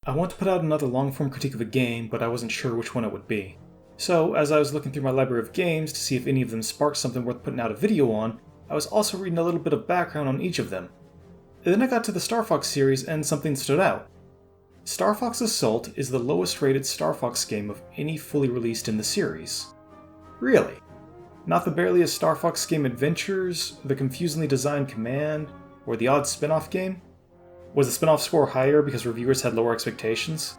I want to put out another long-form critique of a game, but I wasn't sure which one it would be. So, as I was looking through my library of games to see if any of them sparked something worth putting out a video on, I was also reading a little bit of background on each of them. And then I got to the Star Fox series and something stood out. Star Fox Assault is the lowest rated Star Fox game of any fully released in the series. Really? Not the barely as Star Fox game Adventures, the confusingly designed Command, or the odd spin-off game? Was the spin-off score higher because reviewers had lower expectations?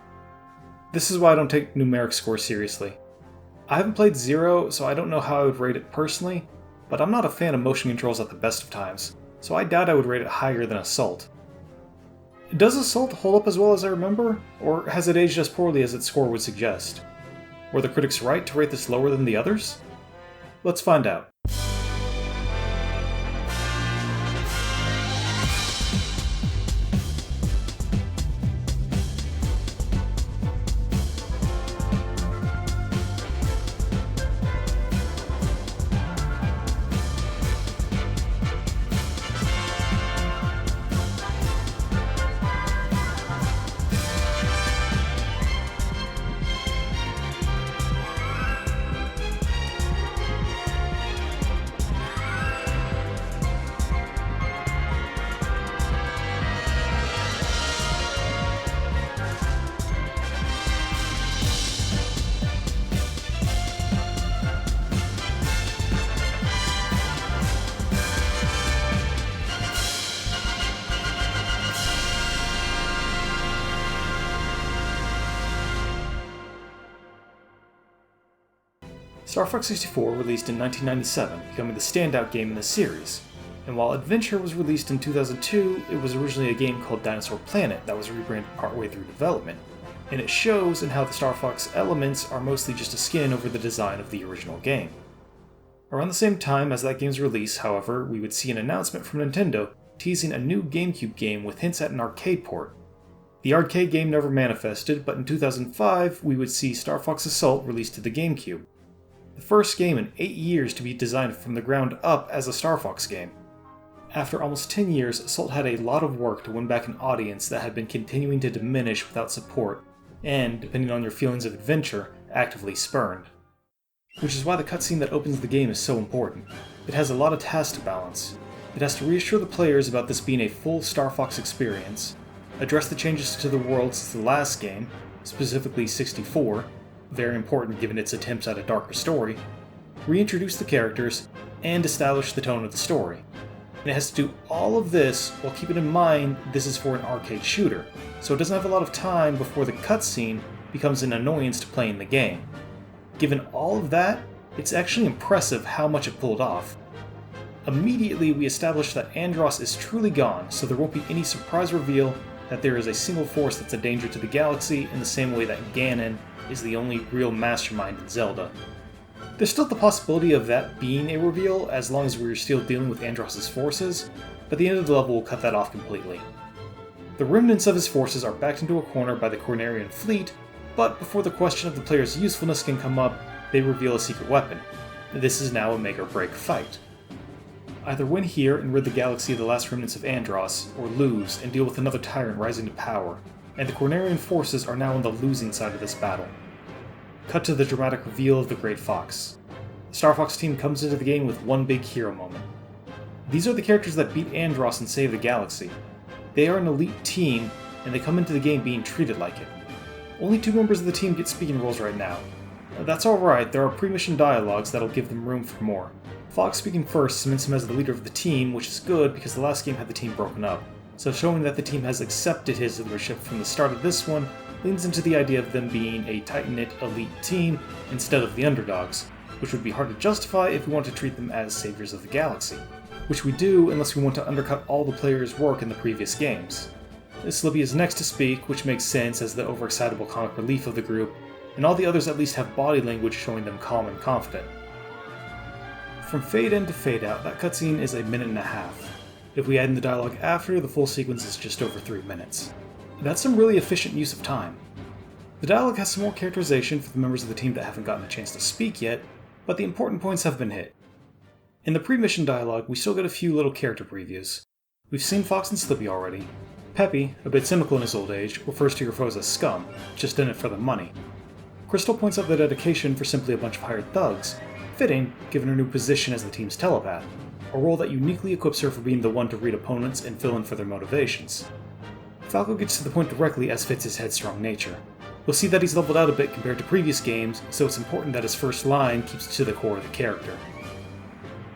This is why I don't take numeric scores seriously. I haven't played Zero, so I don't know how I would rate it personally, but I'm not a fan of motion controls at the best of times, so I doubt I would rate it higher than Assault. Does Assault hold up as well as I remember, or has it aged as poorly as its score would suggest? Were the critics right to rate this lower than the others? Let's find out. Star Fox 64 released in 1997, becoming the standout game in the series. And while Adventure was released in 2002, it was originally a game called Dinosaur Planet that was rebranded partway through development. And it shows in how the Star Fox elements are mostly just a skin over the design of the original game. Around the same time as that game's release, however, we would see an announcement from Nintendo teasing a new GameCube game with hints at an arcade port. The arcade game never manifested, but in 2005 we would see Star Fox Assault released to the GameCube. The first game in 8 years to be designed from the ground up as a Star Fox game. After almost 10 years, Assault had a lot of work to win back an audience that had been continuing to diminish without support, and, depending on your feelings of adventure, actively spurned. Which is why the cutscene that opens the game is so important. It has a lot of tasks to balance. It has to reassure the players about this being a full Star Fox experience, address the changes to the world since the last game, specifically 64, very important given its attempts at a darker story, reintroduce the characters, and establish the tone of the story. And it has to do all of this while keeping in mind this is for an arcade shooter, so it doesn't have a lot of time before the cutscene becomes an annoyance to playing the game. Given all of that, it's actually impressive how much it pulled off. Immediately we establish that Andross is truly gone, so there won't be any surprise reveal that there is a single force that's a danger to the galaxy in the same way that Ganon is the only real mastermind in Zelda. There's still the possibility of that being a reveal as long as we're still dealing with Andross's forces, but the end of the level will cut that off completely. The remnants of his forces are backed into a corner by the Cornerian fleet, but before the question of the player's usefulness can come up, they reveal a secret weapon. This is now a make or break fight. Either win here and rid the galaxy of the last remnants of Andross, or lose and deal with another tyrant rising to power, and the Cornerian forces are now on the losing side of this battle. Cut to the dramatic reveal of the Great Fox. The Star Fox team comes into the game with one big hero moment. These are the characters that beat Andross and save the galaxy. They are an elite team, and they come into the game being treated like it. Only 2 members of the team get speaking roles right now. That's alright, there are pre-mission dialogues that'll give them room for more. Fox speaking first cements him as the leader of the team, which is good because the last game had the team broken up. So showing that the team has accepted his leadership from the start of this one leans into the idea of them being a tight-knit elite team instead of the underdogs, which would be hard to justify if we want to treat them as saviors of the galaxy, which we do unless we want to undercut all the players' work in the previous games. Slippy is next to speak, which makes sense as the overexcitable comic relief of the group, and all the others at least have body language showing them calm and confident. From fade in to fade out, that cutscene is a minute and a half. If we add in the dialogue after, the full sequence is just over 3 minutes. That's some really efficient use of time. The dialogue has some more characterization for the members of the team that haven't gotten a chance to speak yet, but the important points have been hit. In the pre-mission dialogue, we still get a few little character previews. We've seen Fox and Slippy already. Peppy, a bit cynical in his old age, refers to your foes as scum, just in it for the money. Crystal points out the dedication for simply a bunch of hired thugs, fitting given her new position as the team's telepath, a role that uniquely equips her for being the one to read opponents and fill in for their motivations. Falco gets to the point directly as fits his headstrong nature. You'll see that he's leveled out a bit compared to previous games, so it's important that his first line keeps to the core of the character.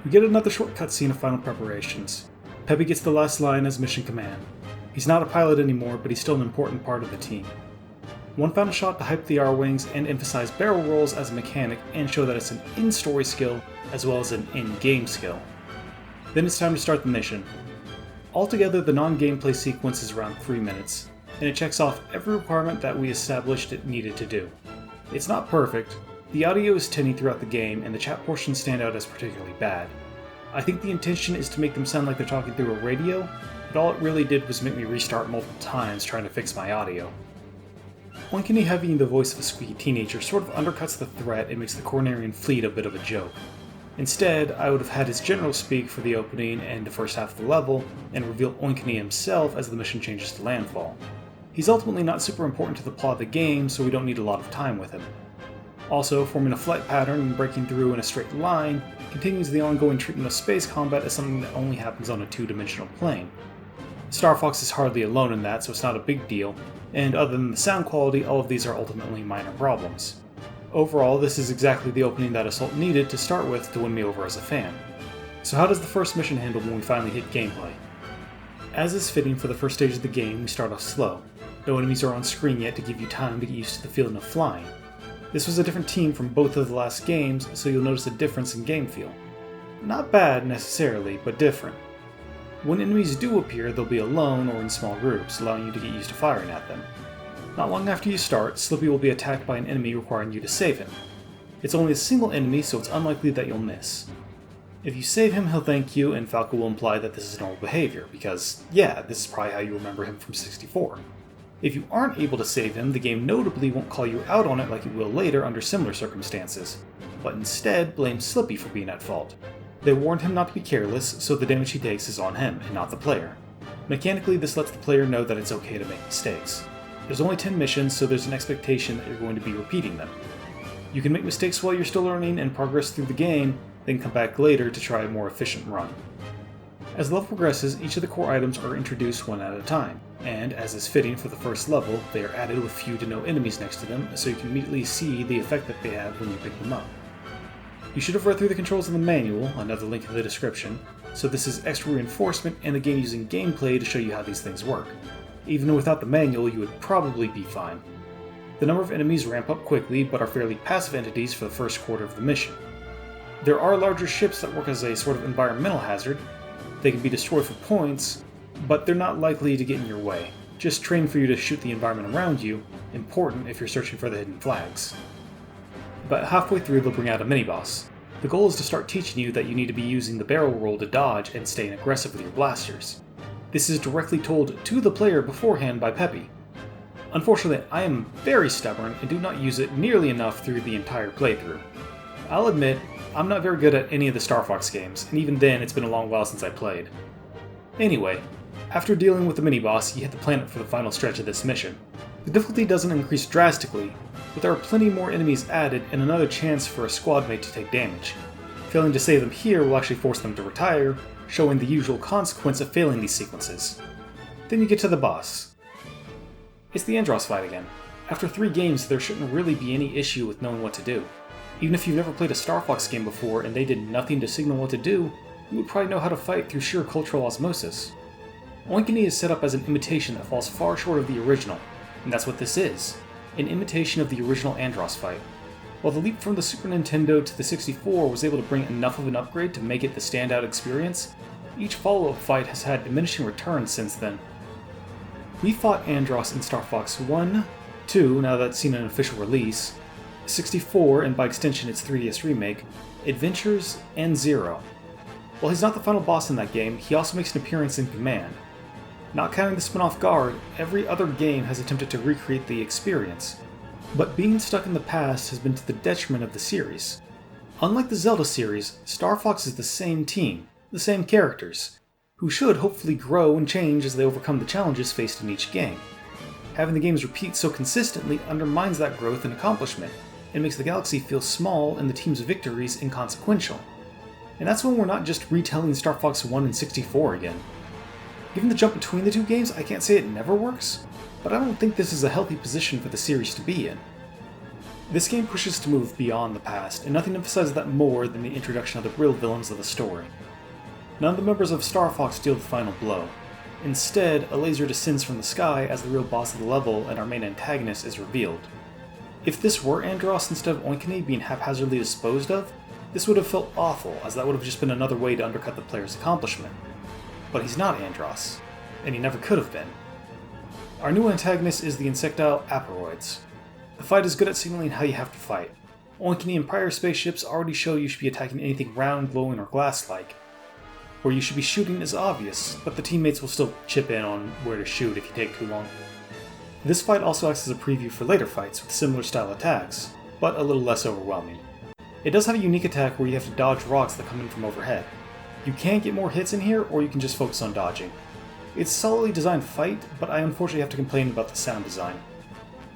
We get another short cutscene of final preparations. Peppy gets the last line as mission command. He's not a pilot anymore, but he's still an important part of the team. One final shot to hype the R-Wings and emphasize barrel rolls as a mechanic and show that it's an in-story skill as well as an in-game skill. Then it's time to start the mission. Altogether, the non-gameplay sequence is around 3 minutes, and it checks off every requirement that we established it needed to do. It's not perfect, the audio is tinny throughout the game, and the chat portions stand out as particularly bad. I think the intention is to make them sound like they're talking through a radio, but all it really did was make me restart multiple times trying to fix my audio. Oinkini having the voice of a squeaky teenager sort of undercuts the threat and makes the Cornerian fleet a bit of a joke. Instead, I would have had his general speak for the opening and the first half of the level, and reveal Oinkini himself as the mission changes to landfall. He's ultimately not super important to the plot of the game, so we don't need a lot of time with him. Also, forming a flight pattern and breaking through in a straight line continues the ongoing treatment of space combat as something that only happens on a two-dimensional plane. Star Fox is hardly alone in that, so it's not a big deal, and other than the sound quality, all of these are ultimately minor problems. Overall, this is exactly the opening that Assault needed to start with to win me over as a fan. So how does the first mission handle when we finally hit gameplay? As is fitting for the first stage of the game, we start off slow. No enemies are on screen yet to give you time to get used to the feeling of flying. This was a different team from both of the last games, so you'll notice a difference in game feel. Not bad necessarily, but different. When enemies do appear, they'll be alone or in small groups, allowing you to get used to firing at them. Not long after you start, Slippy will be attacked by an enemy requiring you to save him. It's only a single enemy, so it's unlikely that you'll miss. If you save him, he'll thank you, and Falco will imply that this is normal behavior, because, yeah, this is probably how you remember him from 64. If you aren't able to save him, the game notably won't call you out on it like it will later under similar circumstances, but instead blames Slippy for being at fault. They warned him not to be careless, so the damage he takes is on him, and not the player. Mechanically, this lets the player know that it's okay to make mistakes. There's only 10 missions, so there's an expectation that you're going to be repeating them. You can make mistakes while you're still learning and progress through the game, then come back later to try a more efficient run. As the level progresses, each of the core items are introduced one at a time, and as is fitting for the first level, they are added with few to no enemies next to them, so you can immediately see the effect that they have when you pick them up. You should have read through the controls in the manual, another link in the description, so this is extra reinforcement and the game using gameplay to show you how these things work. Even without the manual, you would probably be fine. The number of enemies ramp up quickly, but are fairly passive entities for the first quarter of the mission. There are larger ships that work as a sort of environmental hazard. They can be destroyed for points, but they're not likely to get in your way. Just train for you to shoot the environment around you, important if you're searching for the hidden flags. About halfway through, they'll bring out a mini-boss. The goal is to start teaching you that you need to be using the barrel roll to dodge and staying aggressive with your blasters. This is directly told to the player beforehand by Peppy. Unfortunately, I am very stubborn and do not use it nearly enough through the entire playthrough. I'll admit, I'm not very good at any of the Star Fox games, and even then it's been a long while since I played. Anyway, after dealing with the mini-boss, you hit the planet for the final stretch of this mission. The difficulty doesn't increase drastically, but there are plenty more enemies added and another chance for a squad mate to take damage. Failing to save them here will actually force them to retire, showing the usual consequence of failing these sequences. Then you get to the boss. It's the Andross fight again. After 3 games, there shouldn't really be any issue with knowing what to do. Even if you've never played a Star Fox game before and they did nothing to signal what to do, you would probably know how to fight through sheer cultural osmosis. Oinkini is set up as an imitation that falls far short of the original, and that's what this is, an imitation of the original Andross fight. While the leap from the Super Nintendo to the 64 was able to bring enough of an upgrade to make it the standout experience, each follow-up fight has had diminishing returns since then. We fought Andross in Star Fox 1, 2, now that's seen an official release, 64, and by extension its 3DS remake, Adventures, and 0. While he's not the final boss in that game, he also makes an appearance in Command. Not counting the spin-off Guard, every other game has attempted to recreate the experience, but being stuck in the past has been to the detriment of the series. Unlike the Zelda series, Star Fox is the same team, the same characters, who who should hopefully grow and change as they overcome the challenges faced in each game. Having the games repeat so consistently undermines that growth and accomplishment, and makes the galaxy feel small and the team's victories inconsequential. And that's when we're not just retelling Star Fox 1 and 64 again. Given the jump between the two games, I can't say it never works, but I don't think this is a healthy position for the series to be in. This game pushes to move beyond the past, and nothing emphasizes that more than the introduction of the real villains of the story. None of the members of Star Fox deal the final blow. Instead, a laser descends from the sky as the real boss of the level and our main antagonist is revealed. If this were Andross instead of Oinkene being haphazardly disposed of, this would have felt awful, as that would have just been another way to undercut the player's accomplishment. But he's not Andross, and he never could have been. Our new antagonist is the insectile Aperoids. The fight is good at signaling how you have to fight. Oinkene and prior spaceships already show you should be attacking anything round, glowing, or glass-like. Where you should be shooting is obvious, but the teammates will still chip in on where to shoot if you take too long. This fight also acts as a preview for later fights with similar style attacks, but a little less overwhelming. It does have a unique attack where you have to dodge rocks that come in from overhead. You can get more hits in here, or you can just focus on dodging. It's a solidly designed fight, but I unfortunately have to complain about the sound design.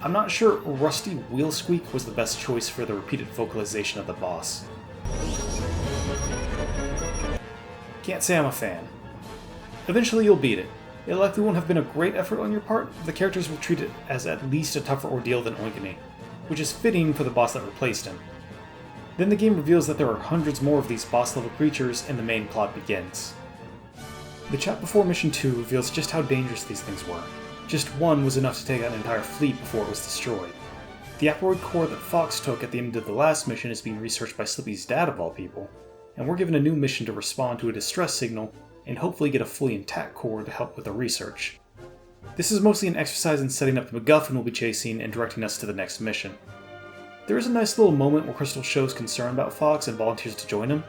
I'm not sure Rusty Wheel Squeak was the best choice for the repeated vocalization of the boss. Can't say I'm a fan. Eventually you'll beat it. It likely won't have been a great effort on your part, but the characters will treat it as at least a tougher ordeal than Oinkene, which is fitting for the boss that replaced him. Then the game reveals that there are hundreds more of these boss-level creatures, and the main plot begins. The chat before Mission 2 reveals just how dangerous these things were. Just one was enough to take out an entire fleet before it was destroyed. The Aperoid core that Fox took at the end of the last mission is being researched by Slippy's dad of all people, and we're given a new mission to respond to a distress signal and hopefully get a fully intact core to help with the research. This is mostly an exercise in setting up the MacGuffin we'll be chasing and directing us to the next mission. There is a nice little moment where Crystal shows concern about Fox and volunteers to join him.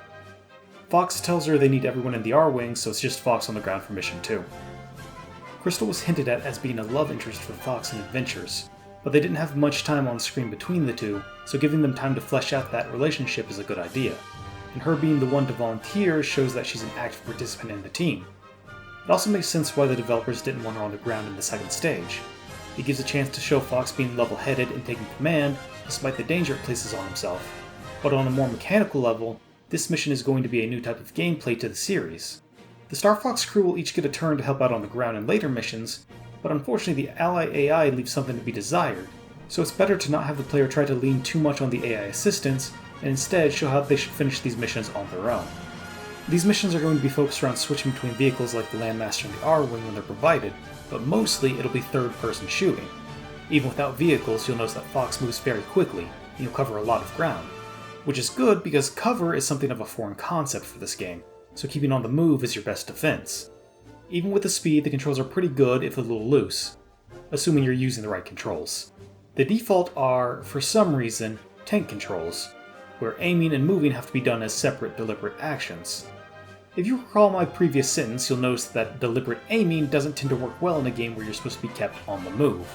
Fox tells her they need everyone in the R-Wing, so it's just Fox on the ground for Mission 2. Crystal was hinted at as being a love interest for Fox in Adventures, but they didn't have much time on screen between the two, so giving them time to flesh out that relationship is a good idea. And her being the one to volunteer shows that she's an active participant in the team. It also makes sense why the developers didn't want her on the ground in the second stage. It gives a chance to show Fox being level-headed and taking command, despite the danger it places on himself. But on a more mechanical level, this mission is going to be a new type of gameplay to the series. The Star Fox crew will each get a turn to help out on the ground in later missions, but unfortunately the ally AI leaves something to be desired, so it's better to not have the player try to lean too much on the AI assistance, and instead show how they should finish these missions on their own. These missions are going to be focused around switching between vehicles like the Landmaster and the R-Wing when they're provided, but mostly it'll be third-person shooting. Even without vehicles, you'll notice that Fox moves very quickly, and you'll cover a lot of ground. Which is good because cover is something of a foreign concept for this game, so keeping on the move is your best defense. Even with the speed, the controls are pretty good if a little loose, assuming you're using the right controls. The default are, for some reason, tank controls, where aiming and moving have to be done as separate, deliberate actions. If you recall my previous sentence, you'll notice that deliberate aiming doesn't tend to work well in a game where you're supposed to be kept on the move.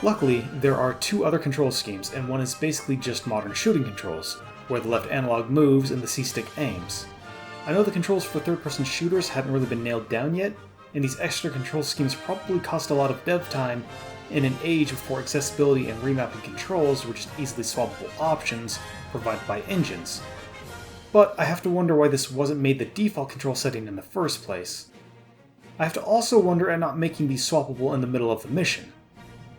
Luckily, there are two other control schemes, and one is basically just modern shooting controls, where the left analog moves and the C-stick aims. I know the controls for third-person shooters haven't really been nailed down yet, and these extra control schemes probably cost a lot of dev time in an age before accessibility and remapping controls were just easily swappable options provided by engines. But I have to wonder why this wasn't made the default control setting in the first place. I have to also wonder at not making these swappable in the middle of the mission.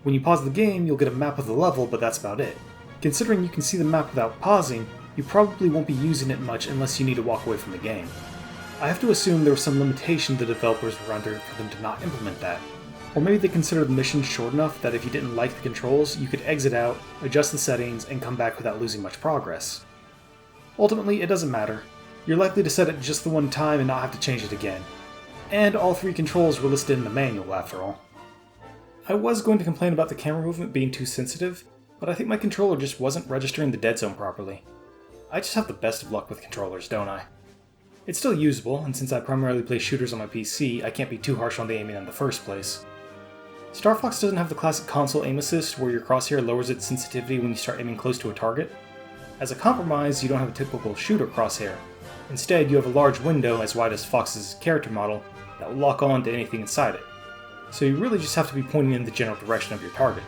When you pause the game, you'll get a map of the level, but that's about it. Considering you can see the map without pausing, you probably won't be using it much unless you need to walk away from the game. I have to assume there was some limitation the developers were under for them to not implement that. Or maybe they considered the mission short enough that if you didn't like the controls, you could exit out, adjust the settings, and come back without losing much progress. Ultimately, it doesn't matter. You're likely to set it just the one time and not have to change it again. And all three controls were listed in the manual, after all. I was going to complain about the camera movement being too sensitive, but I think my controller just wasn't registering the dead zone properly. I just have the best of luck with controllers, don't I? It's still usable, and since I primarily play shooters on my PC, I can't be too harsh on the aiming in the first place. Star Fox doesn't have the classic console aim assist where your crosshair lowers its sensitivity when you start aiming close to a target. As a compromise, you don't have a typical shooter crosshair, Instead, you have a large window as wide as Fox's character model that will lock on to anything inside it. So you really just have to be pointing in the general direction of your target.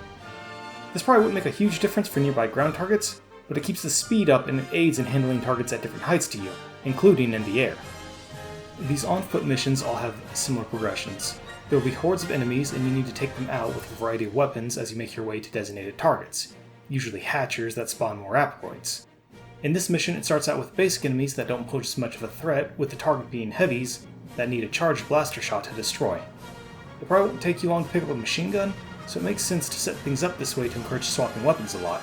This probably wouldn't make a huge difference for nearby ground targets, but it keeps the speed up and it aids in handling targets at different heights to you, including in the air. These on-foot missions all have similar progressions. There will be hordes of enemies and you need to take them out with a variety of weapons as you make your way to designated targets, usually hatchers that spawn more asteroids. In this mission, it starts out with basic enemies that don't pose as much of a threat, with the target being heavies that need a charged blaster shot to destroy. It probably won't take you long to pick up a machine gun, so it makes sense to set things up this way to encourage swapping weapons a lot.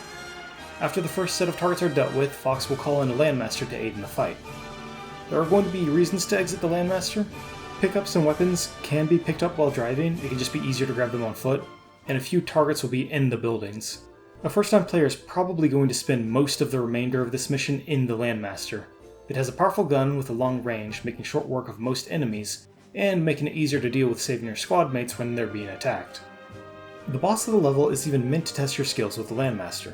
After the first set of targets are dealt with, Fox will call in a Landmaster to aid in the fight. There are going to be reasons to exit the Landmaster. Pickups and weapons can be picked up while driving, it can just be easier to grab them on foot, and a few targets will be in the buildings. A first-time player is probably going to spend most of the remainder of this mission in the Landmaster. It has a powerful gun with a long range, making short work of most enemies, and making it easier to deal with saving your squad mates when they're being attacked. The boss of the level is even meant to test your skills with the Landmaster.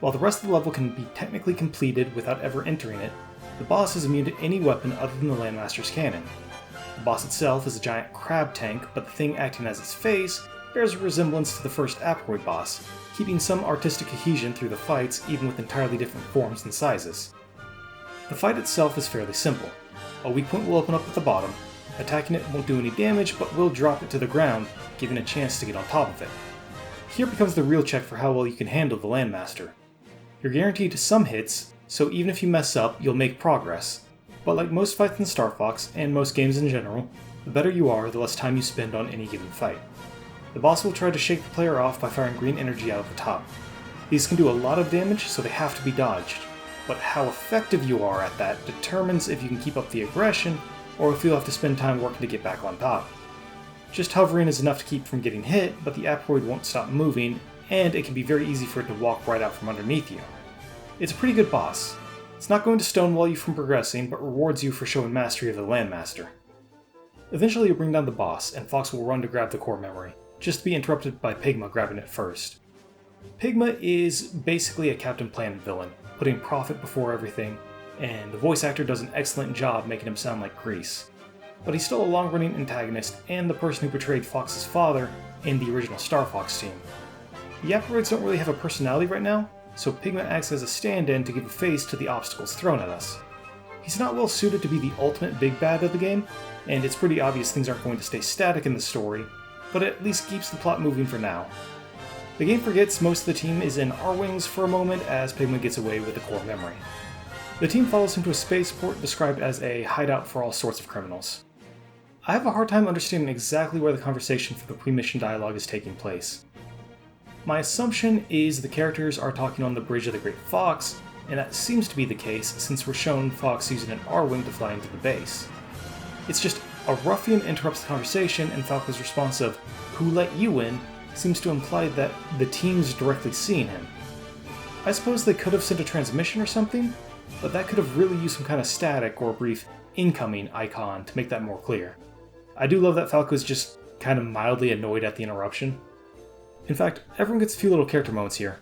While the rest of the level can be technically completed without ever entering it, the boss is immune to any weapon other than the Landmaster's cannon. The boss itself is a giant crab tank, but the thing acting as its face bears a resemblance to the first Aproid boss, keeping some artistic cohesion through the fights even with entirely different forms and sizes. The fight itself is fairly simple. A weak point will open up at the bottom. Attacking it won't do any damage, but will drop it to the ground, giving a chance to get on top of it. Here becomes the real check for how well you can handle the Landmaster. You're guaranteed some hits, so even if you mess up, you'll make progress. But like most fights in Star Fox, and most games in general, the better you are, the less time you spend on any given fight. The boss will try to shake the player off by firing green energy out of the top. These can do a lot of damage, so they have to be dodged, but how effective you are at that determines if you can keep up the aggression, or if you'll have to spend time working to get back on top. Just hovering is enough to keep from getting hit, but the Aproid won't stop moving, and it can be very easy for it to walk right out from underneath you. It's a pretty good boss. It's not going to stonewall you from progressing, but rewards you for showing mastery of the Landmaster. Eventually you'll bring down the boss, and Fox will run to grab the core memory, just to be interrupted by Pigma grabbing it first. Pigma is basically a Captain Planet villain, putting profit before everything, and the voice actor does an excellent job making him sound like Grease. But he's still a long-running antagonist, and the person who portrayed Fox's father in the original Star Fox team. The Aproids don't really have a personality right now, so Pigma acts as a stand-in to give a face to the obstacles thrown at us. He's not well suited to be the ultimate big bad of the game, and it's pretty obvious things aren't going to stay static in the story, but it at least keeps the plot moving for now. The game forgets most of the team is in R-Wings for a moment as Pigma gets away with the core memory. The team follows him to a spaceport described as a hideout for all sorts of criminals. I have a hard time understanding exactly where the conversation for the pre-mission dialogue is taking place. My assumption is the characters are talking on the bridge of the Great Fox, and that seems to be the case since we're shown Fox using an R-Wing to fly into the base. It's just a ruffian interrupts the conversation, and Falco's response of, "Who let you in?" seems to imply that the team's directly seeing him. I suppose they could have sent a transmission or something, but that could have really used some kind of static or brief incoming icon to make that more clear. I do love that Falco is just kind of mildly annoyed at the interruption. In fact, everyone gets a few little character moments here.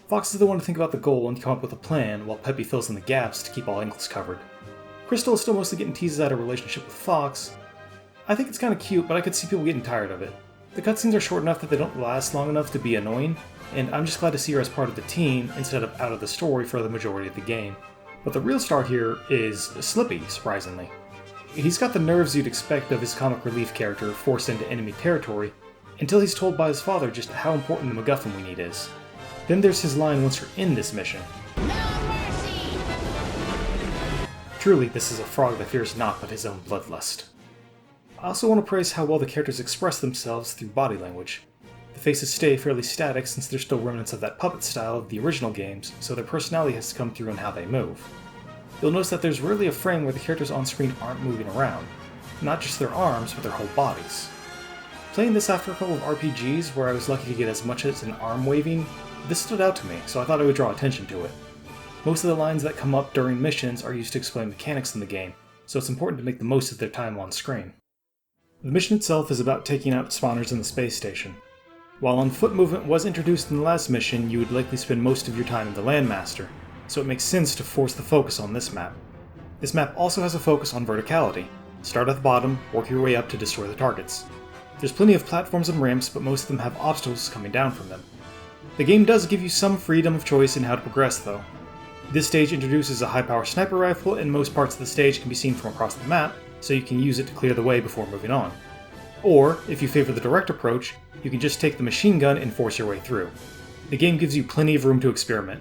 Fox is the one to think about the goal and come up with a plan, while Peppy fills in the gaps to keep all angles covered. Crystal is still mostly getting teases at her relationship with Fox. I think it's kind of cute, but I could see people getting tired of it. The cutscenes are short enough that they don't last long enough to be annoying, and I'm just glad to see her as part of the team instead of out of the story for the majority of the game. But the real star here is Slippy, surprisingly. He's got the nerves you'd expect of his comic relief character forced into enemy territory, until he's told by his father just how important the MacGuffin we need is. Then there's his line once you're in this mission. No mercy! Truly, this is a frog that fears naught but his own bloodlust. I also want to praise how well the characters express themselves through body language. The faces stay fairly static since they're still remnants of that puppet style of the original games, so their personality has to come through in how they move. You'll notice that there's rarely a frame where the characters on screen aren't moving around. Not just their arms, but their whole bodies. Playing this after a couple of RPGs where I was lucky to get as much as an arm waving, this stood out to me, so I thought I would draw attention to it. Most of the lines that come up during missions are used to explain mechanics in the game, so it's important to make the most of their time on screen. The mission itself is about taking out spawners in the space station. While on-foot movement was introduced in the last mission, you would likely spend most of your time in the Landmaster, so it makes sense to force the focus on this map. This map also has a focus on verticality. Start at the bottom, work your way up to destroy the targets. There's plenty of platforms and ramps, but most of them have obstacles coming down from them. The game does give you some freedom of choice in how to progress though. This stage introduces a high-power sniper rifle, and most parts of the stage can be seen from across the map, so you can use it to clear the way before moving on. Or, if you favor the direct approach, you can just take the machine gun and force your way through. The game gives you plenty of room to experiment.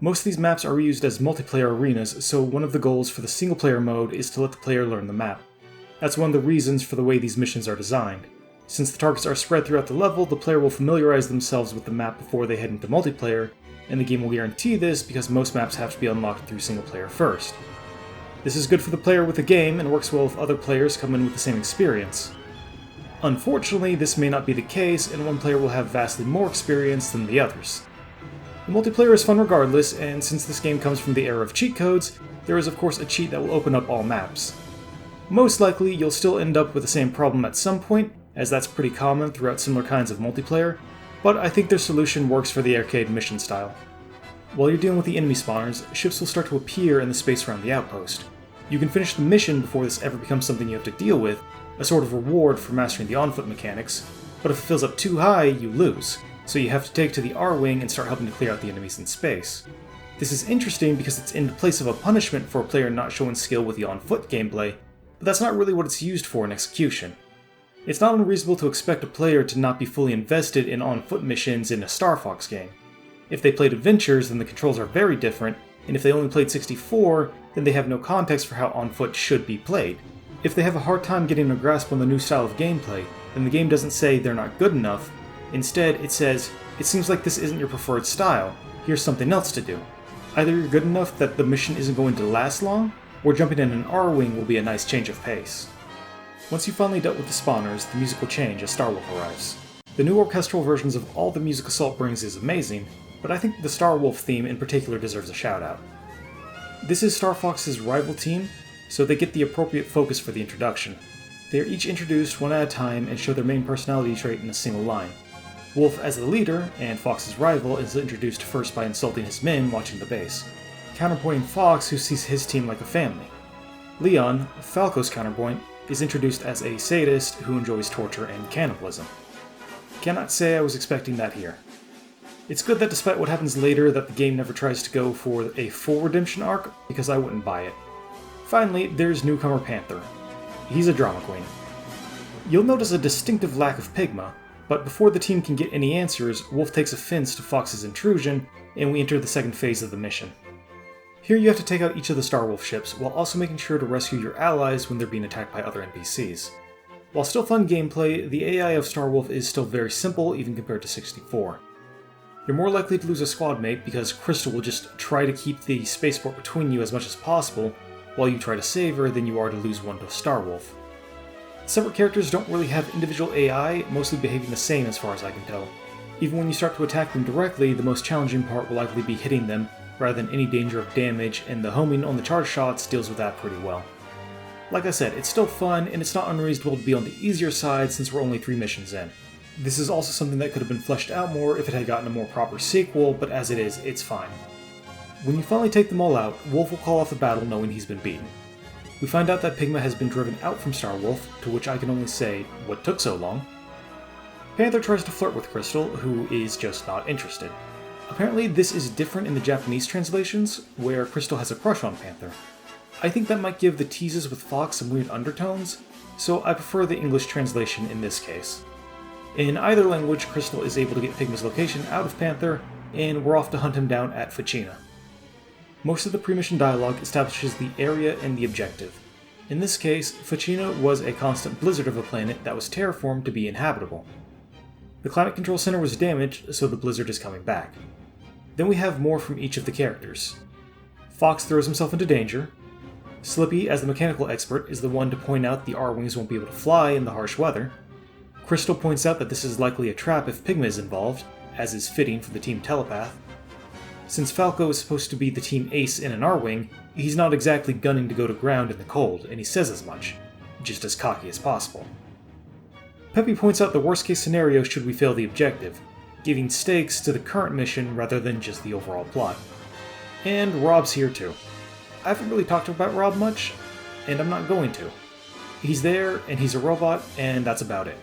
Most of these maps are reused as multiplayer arenas, so one of the goals for the single-player mode is to let the player learn the map. That's one of the reasons for the way these missions are designed. Since the targets are spread throughout the level, the player will familiarize themselves with the map before they head into multiplayer, and the game will guarantee this because most maps have to be unlocked through single-player first. This is good for the player with the game, and works well if other players come in with the same experience. Unfortunately, this may not be the case, and one player will have vastly more experience than the others. The multiplayer is fun regardless, and since this game comes from the era of cheat codes, there is of course a cheat that will open up all maps. Most likely, you'll still end up with the same problem at some point, as that's pretty common throughout similar kinds of multiplayer, but I think their solution works for the arcade mission style. While you're dealing with the enemy spawners, ships will start to appear in the space around the outpost. You can finish the mission before this ever becomes something you have to deal with, a sort of reward for mastering the on-foot mechanics, but if it fills up too high, you lose, so you have to take to the R-wing and start helping to clear out the enemies in space. This is interesting because it's in place of a punishment for a player not showing skill with the on-foot gameplay, but that's not really what it's used for in execution. It's not unreasonable to expect a player to not be fully invested in on-foot missions in a Star Fox game. If they played Adventures, then the controls are very different, and if they only played 64, then they have no context for how on-foot should be played. If they have a hard time getting a grasp on the new style of gameplay, then the game doesn't say they're not good enough. Instead, it says, "It seems like this isn't your preferred style. Here's something else to do." Either you're good enough that the mission isn't going to last long, or jumping in an R-wing will be a nice change of pace. Once you've finally dealt with the spawners, the music will change as Star Wolf arrives. The new orchestral versions of all the music Assault brings is amazing, but I think the Star Wolf theme in particular deserves a shout out. This is Star Fox's rival team, so they get the appropriate focus for the introduction. They are each introduced one at a time and show their main personality trait in a single line. Wolf as the leader, and Fox's rival, is introduced first by insulting his men watching the base, counterpointing Fox, who sees his team like a family. Leon, Falco's counterpoint, is introduced as a sadist who enjoys torture and cannibalism. Cannot say I was expecting that here. It's good that despite what happens later that the game never tries to go for a full redemption arc, because I wouldn't buy it. Finally, there's newcomer Panther. He's a drama queen. You'll notice a distinctive lack of Pigma, but before the team can get any answers, Wolf takes offense to Fox's intrusion, and we enter the second phase of the mission. Here you have to take out each of the Star Wolf ships, while also making sure to rescue your allies when they're being attacked by other NPCs. While still fun gameplay, the AI of Star Wolf is still very simple even compared to 64. You're more likely to lose a squad mate because Crystal will just try to keep the spaceport between you as much as possible while you try to save her than you are to lose one to Star Wolf. Separate characters don't really have individual AI, mostly behaving the same as far as I can tell. Even when you start to attack them directly, the most challenging part will likely be hitting them rather than any danger of damage, and the homing on the charge shots deals with that pretty well. Like I said, it's still fun, and it's not unreasonable to be on the easier side since we're only 3 missions in. This is also something that could have been fleshed out more if it had gotten a more proper sequel, but as it is, it's fine. When you finally take them all out, Wolf will call off the battle knowing he's been beaten. We find out that Pigma has been driven out from Star Wolf, to which I can only say, what took so long? Panther tries to flirt with Crystal, who is just not interested. Apparently this is different in the Japanese translations, where Crystal has a crush on Panther. I think that might give the teases with Fox some weird undertones, so I prefer the English translation in this case. In either language, Crystal is able to get Pigma's location out of Panther, and we're off to hunt him down at Fuchina. Most of the pre-mission dialogue establishes the area and the objective. In this case, Fuchina was a constant blizzard of a planet that was terraformed to be inhabitable. The climate control center was damaged, so the blizzard is coming back. Then we have more from each of the characters. Fox throws himself into danger. Slippy, as the mechanical expert, is the one to point out the R-Wings won't be able to fly in the harsh weather. Crystal points out that this is likely a trap if Pigma is involved, as is fitting for the team telepath. Since Falco is supposed to be the team ace in an R-Wing, he's not exactly gunning to go to ground in the cold, and he says as much, just as cocky as possible. Peppy points out the worst case scenario should we fail the objective, giving stakes to the current mission rather than just the overall plot. And Rob's here too. I haven't really talked about Rob much, and I'm not going to. He's there, and he's a robot, and that's about it.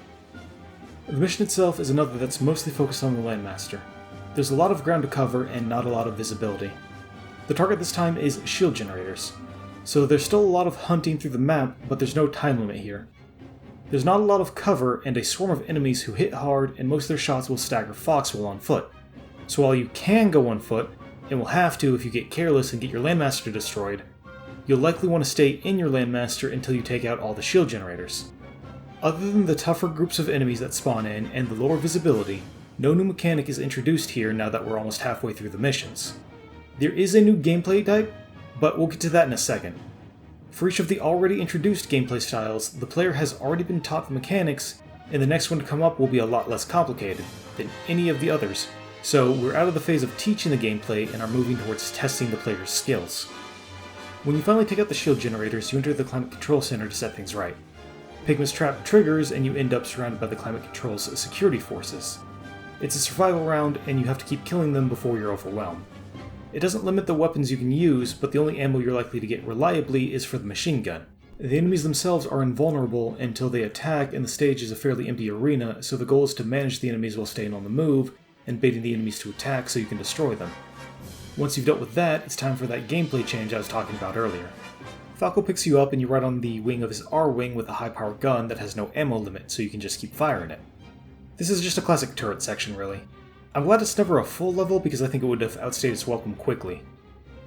The mission itself is another that's mostly focused on the Landmaster. There's a lot of ground to cover and not a lot of visibility. The target this time is shield generators, so there's still a lot of hunting through the map, but there's no time limit here. There's not a lot of cover and a swarm of enemies who hit hard, and most of their shots will stagger Fox while on foot. So while you can go on foot, and will have to if you get careless and get your Landmaster destroyed, you'll likely want to stay in your Landmaster until you take out all the shield generators. Other than the tougher groups of enemies that spawn in and the lower visibility, no new mechanic is introduced here now that we're almost halfway through the missions. There is a new gameplay type, but we'll get to that in a second. For each of the already introduced gameplay styles, the player has already been taught the mechanics, and the next one to come up will be a lot less complicated than any of the others, so we're out of the phase of teaching the gameplay and are moving towards testing the player's skills. When you finally take out the shield generators, you enter the Climate Control Center to set things right. Pigma's trap triggers, and you end up surrounded by the Climate Control's security forces. It's a survival round, and you have to keep killing them before you're overwhelmed. It doesn't limit the weapons you can use, but the only ammo you're likely to get reliably is for the machine gun. The enemies themselves are invulnerable until they attack, and the stage is a fairly empty arena, so the goal is to manage the enemies while staying on the move, and baiting the enemies to attack so you can destroy them. Once you've dealt with that, it's time for that gameplay change I was talking about earlier. Falco picks you up and you ride on the wing of his R-Wing with a high-powered gun that has no ammo limit, so you can just keep firing it. This is just a classic turret section, really. I'm glad it's never a full level because I think it would have outstayed its welcome quickly.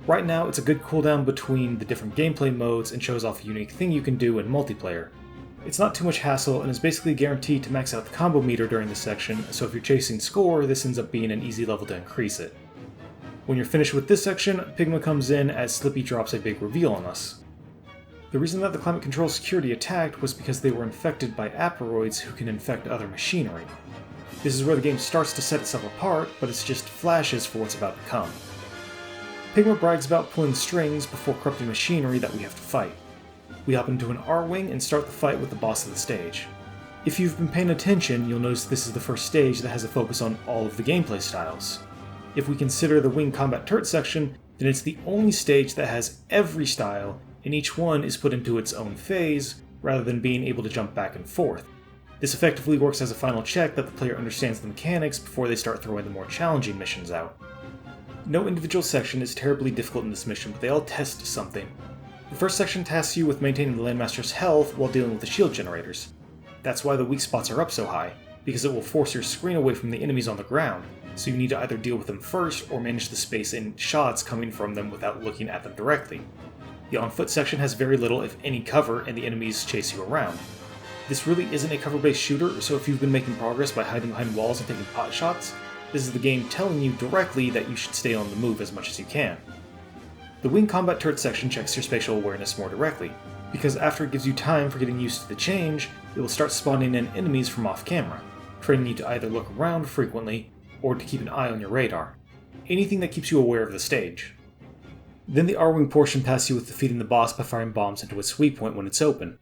Right now, it's a good cooldown between the different gameplay modes and shows off a unique thing you can do in multiplayer. It's not too much hassle and is basically guaranteed to max out the combo meter during this section, so if you're chasing score, this ends up being an easy level to increase it. When you're finished with this section, Pigma comes in as Slippy drops a big reveal on us. The reason that the Climate Control security attacked was because they were infected by Aparoids who can infect other machinery. This is where the game starts to set itself apart, but it's just flashes for what's about to come. Pigma brags about pulling strings before corrupting machinery that we have to fight. We hop into an R-Wing and start the fight with the boss of the stage. If you've been paying attention, you'll notice this is the first stage that has a focus on all of the gameplay styles. If we consider the Wing Combat Turret section, then it's the only stage that has every style, and each one is put into its own phase, rather than being able to jump back and forth. This effectively works as a final check that the player understands the mechanics before they start throwing the more challenging missions out. No individual section is terribly difficult in this mission, but they all test something. The first section tasks you with maintaining the Landmaster's health while dealing with the shield generators. That's why the weak spots are up so high, because it will force your screen away from the enemies on the ground, so you need to either deal with them first or manage the space and shots coming from them without looking at them directly. The on-foot section has very little, if any, cover, and the enemies chase you around. This really isn't a cover-based shooter, so if you've been making progress by hiding behind walls and taking pot shots, this is the game telling you directly that you should stay on the move as much as you can. The Wing Combat Turret section checks your spatial awareness more directly, because after it gives you time for getting used to the change, it will start spawning in enemies from off-camera, training you to either look around frequently, or to keep an eye on your radar. Anything that keeps you aware of the stage. Then the R-Wing portion passes you with defeating the boss by firing bombs into its sweep point when it's open.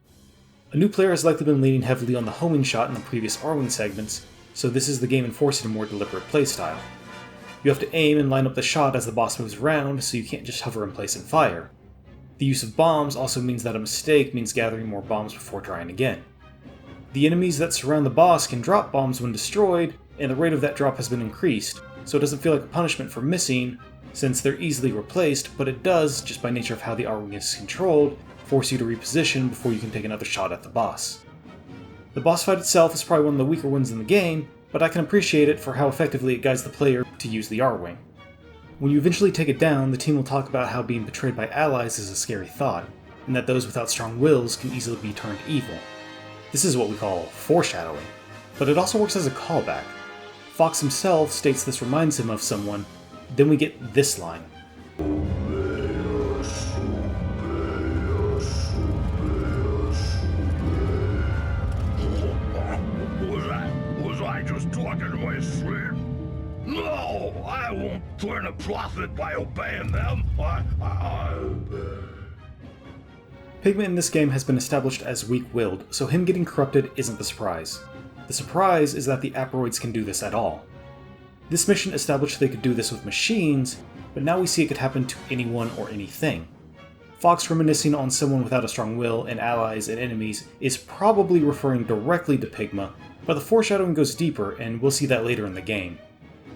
A new player has likely been leaning heavily on the homing shot in the previous R-Wing segments, so this is the game enforcing a more deliberate playstyle. You have to aim and line up the shot as the boss moves around, so you can't just hover in place and fire. The use of bombs also means that a mistake means gathering more bombs before trying again. The enemies that surround the boss can drop bombs when destroyed, and the rate of that drop has been increased, so it doesn't feel like a punishment for missing, since they're easily replaced, but it does, just by nature of how the R-Wing is controlled, force you to reposition before you can take another shot at the boss. The boss fight itself is probably one of the weaker ones in the game, but I can appreciate it for how effectively it guides the player to use the R-Wing. When you eventually take it down, the team will talk about how being betrayed by allies is a scary thought, and that those without strong wills can easily be turned evil. This is what we call foreshadowing, but it also works as a callback. Fox himself states this reminds him of someone, then we get this line. Was I just talking to my sleep? No, I won't turn a profit by obeying them. Pigma in this game has been established as weak-willed, so him getting corrupted isn't the surprise. The surprise is that the Aparoids can do this at all. This mission established they could do this with machines, but now we see it could happen to anyone or anything. Fox reminiscing on someone without a strong will and allies and enemies is probably referring directly to Pigma, but the foreshadowing goes deeper and we'll see that later in the game.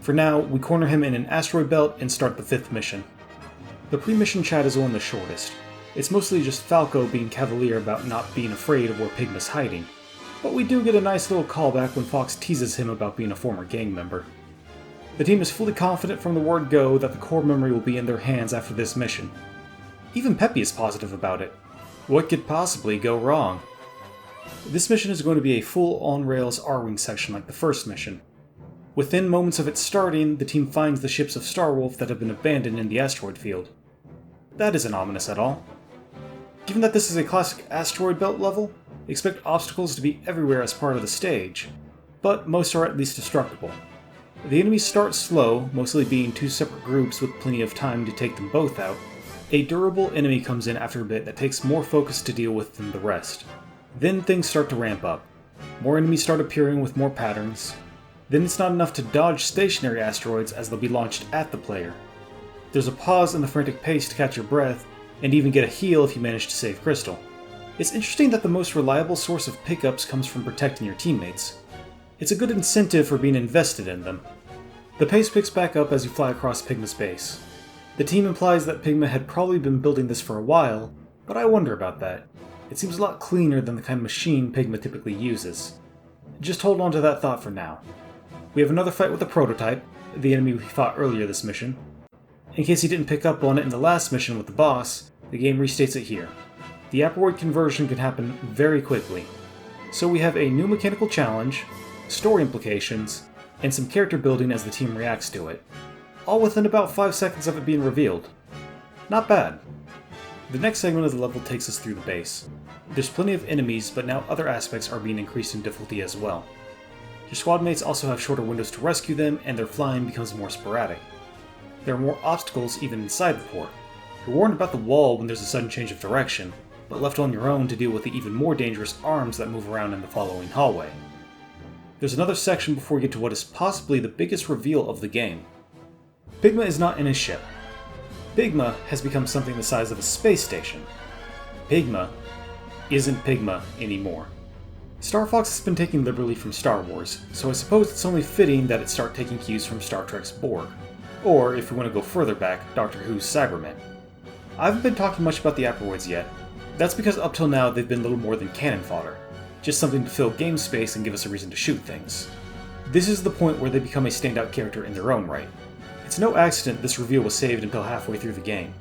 For now, we corner him in an asteroid belt and start the 5th mission. The pre-mission chat is the one the shortest. It's mostly just Falco being cavalier about not being afraid of where Pigma's hiding, but we do get a nice little callback when Fox teases him about being a former gang member. The team is fully confident from the word go that the core memory will be in their hands after this mission. Even Peppy is positive about it. What could possibly go wrong? This mission is going to be a full on-rails R-Wing section like the first mission. Within moments of it starting, the team finds the ships of Starwolf that have been abandoned in the asteroid field. That isn't ominous at all. Given that this is a classic asteroid belt level, expect obstacles to be everywhere as part of the stage, but most are at least destructible. The enemies start slow, mostly being 2 separate groups with plenty of time to take them both out. A durable enemy comes in after a bit that takes more focus to deal with than the rest. Then things start to ramp up. More enemies start appearing with more patterns. Then it's not enough to dodge stationary asteroids as they'll be launched at the player. There's a pause in the frantic pace to catch your breath, and even get a heal if you manage to save Crystal. It's interesting that the most reliable source of pickups comes from protecting your teammates. It's a good incentive for being invested in them. The pace picks back up as you fly across Pigma's base. The team implies that Pigma had probably been building this for a while, but I wonder about that. It seems a lot cleaner than the kind of machine Pigma typically uses. Just hold on to that thought for now. We have another fight with the prototype, the enemy we fought earlier this mission. In case you didn't pick up on it in the last mission with the boss, the game restates it here. The Aperoid conversion can happen very quickly. So we have a new mechanical challenge, story implications, and some character building as the team reacts to it. All within about 5 seconds of it being revealed. Not bad. The next segment of the level takes us through the base. There's plenty of enemies, but now other aspects are being increased in difficulty as well. Your squad mates also have shorter windows to rescue them, and their flying becomes more sporadic. There are more obstacles even inside the port. You're warned about the wall when there's a sudden change of direction, but left on your own to deal with the even more dangerous arms that move around in the following hallway. There's another section before we get to what is possibly the biggest reveal of the game. Pigma is not in his ship. Pigma has become something the size of a space station. Pigma isn't Pigma anymore. Star Fox has been taking liberally from Star Wars, so I suppose it's only fitting that it start taking cues from Star Trek's Borg, or if we want to go further back, Doctor Who's Cybermen. I haven't been talking much about the Aperoids yet. That's because up till now they've been little more than cannon fodder, just something to fill game space and give us a reason to shoot things. This is the point where they become a standout character in their own right. It's no accident this reveal was saved until halfway through the game.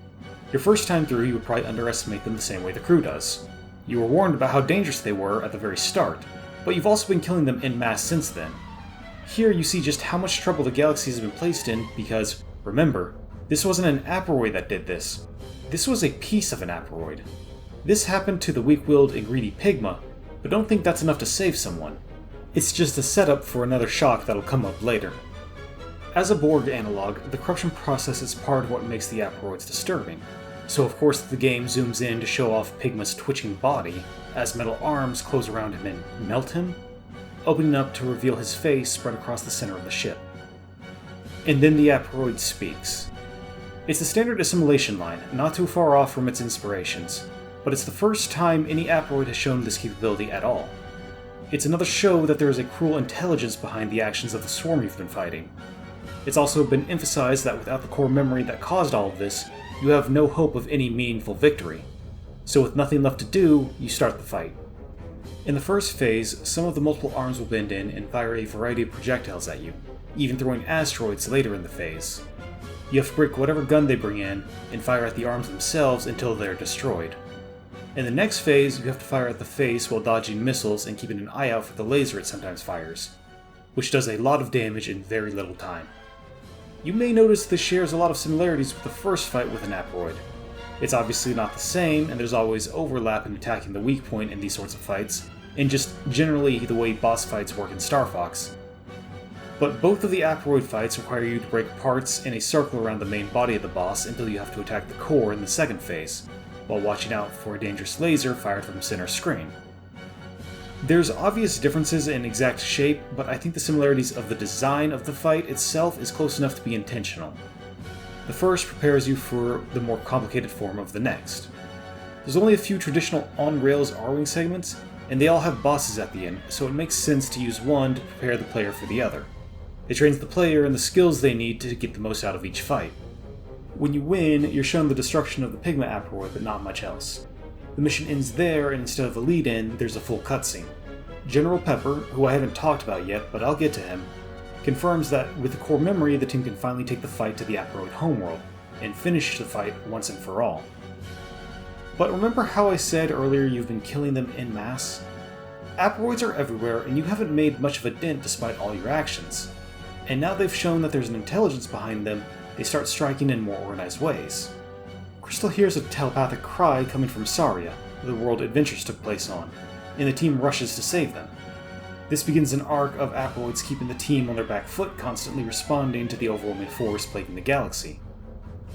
Your first time through, you would probably underestimate them the same way the crew does. You were warned about how dangerous they were at the very start, but you've also been killing them en masse since then. Here you see just how much trouble the galaxy has been placed in because, remember, this wasn't an Aperoid that did this. This was a piece of an Aperoid. This happened to the weak-willed and greedy Pigma, but don't think that's enough to save someone. It's just a setup for another shock that'll come up later. As a Borg analog, the corruption process is part of what makes the Aperoids disturbing. So of course the game zooms in to show off Pigma's twitching body, as metal arms close around him and melt him, opening up to reveal his face spread across the center of the ship. And then the Aperoid speaks. It's the standard assimilation line, not too far off from its inspirations, but it's the first time any Aperoid has shown this capability at all. It's another show that there is a cruel intelligence behind the actions of the swarm you've been fighting. It's also been emphasized that without the core memory that caused all of this, you have no hope of any meaningful victory. So with nothing left to do, you start the fight. In the first phase, some of the multiple arms will bend in and fire a variety of projectiles at you, even throwing asteroids later in the phase. You have to break whatever gun they bring in, and fire at the arms themselves until they are destroyed. In the next phase, you have to fire at the face while dodging missiles and keeping an eye out for the laser it sometimes fires, which does a lot of damage in very little time. You may notice this shares a lot of similarities with the first fight with an Aperoid. It's obviously not the same, and there's always overlap in attacking the weak point in these sorts of fights, and just generally the way boss fights work in Star Fox. But both of the Aperoid fights require you to break parts in a circle around the main body of the boss until you have to attack the core in the second phase, while watching out for a dangerous laser fired from center screen. There's obvious differences in exact shape, but I think the similarities of the design of the fight itself is close enough to be intentional. The first prepares you for the more complicated form of the next. There's only a few traditional on-rails R-Wing segments, and they all have bosses at the end, so it makes sense to use one to prepare the player for the other. It trains the player in the skills they need to get the most out of each fight. When you win, you're shown the destruction of the Pigma Asteroid, but not much else. The mission ends there, and instead of a lead-in, there's a full cutscene. General Pepper, who I haven't talked about yet, but I'll get to him, confirms that with the core memory, the team can finally take the fight to the Asteroid homeworld, and finish the fight once and for all. But remember how I said earlier you've been killing them en masse? Asteroids are everywhere, and you haven't made much of a dent despite all your actions. And now they've shown that there's an intelligence behind them, they start striking in more organized ways. Crystal hears a telepathic cry coming from Saria, the world adventures took place on, and the team rushes to save them. This begins an arc of asteroids keeping the team on their back foot, constantly responding to the overwhelming force plaguing the galaxy.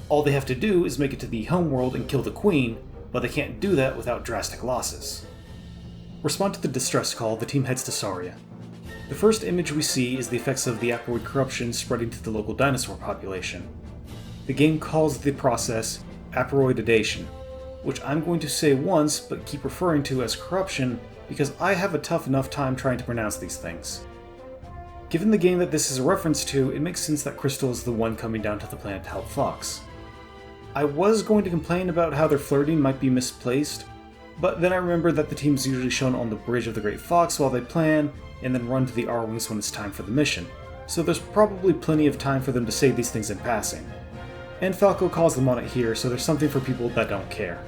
All they have to do is make it to the homeworld and kill the Queen, but they can't do that without drastic losses. Respond to the distress call, the team heads to Saria. The first image we see is the effects of the asteroid corruption spreading to the local dinosaur population. The game calls the process asteroidization, which I'm going to say once but keep referring to as corruption because I have a tough enough time trying to pronounce these things. Given the game that this is a reference to, it makes sense that Crystal is the one coming down to the planet to help Fox. I was going to complain about how their flirting might be misplaced, but then I remembered that the team's usually shown on the bridge of the Great Fox while they plan, and then run to the R-Wings when it's time for the mission, so there's probably plenty of time for them to say these things in passing. And Falco calls them on it here, so there's something for people that don't care.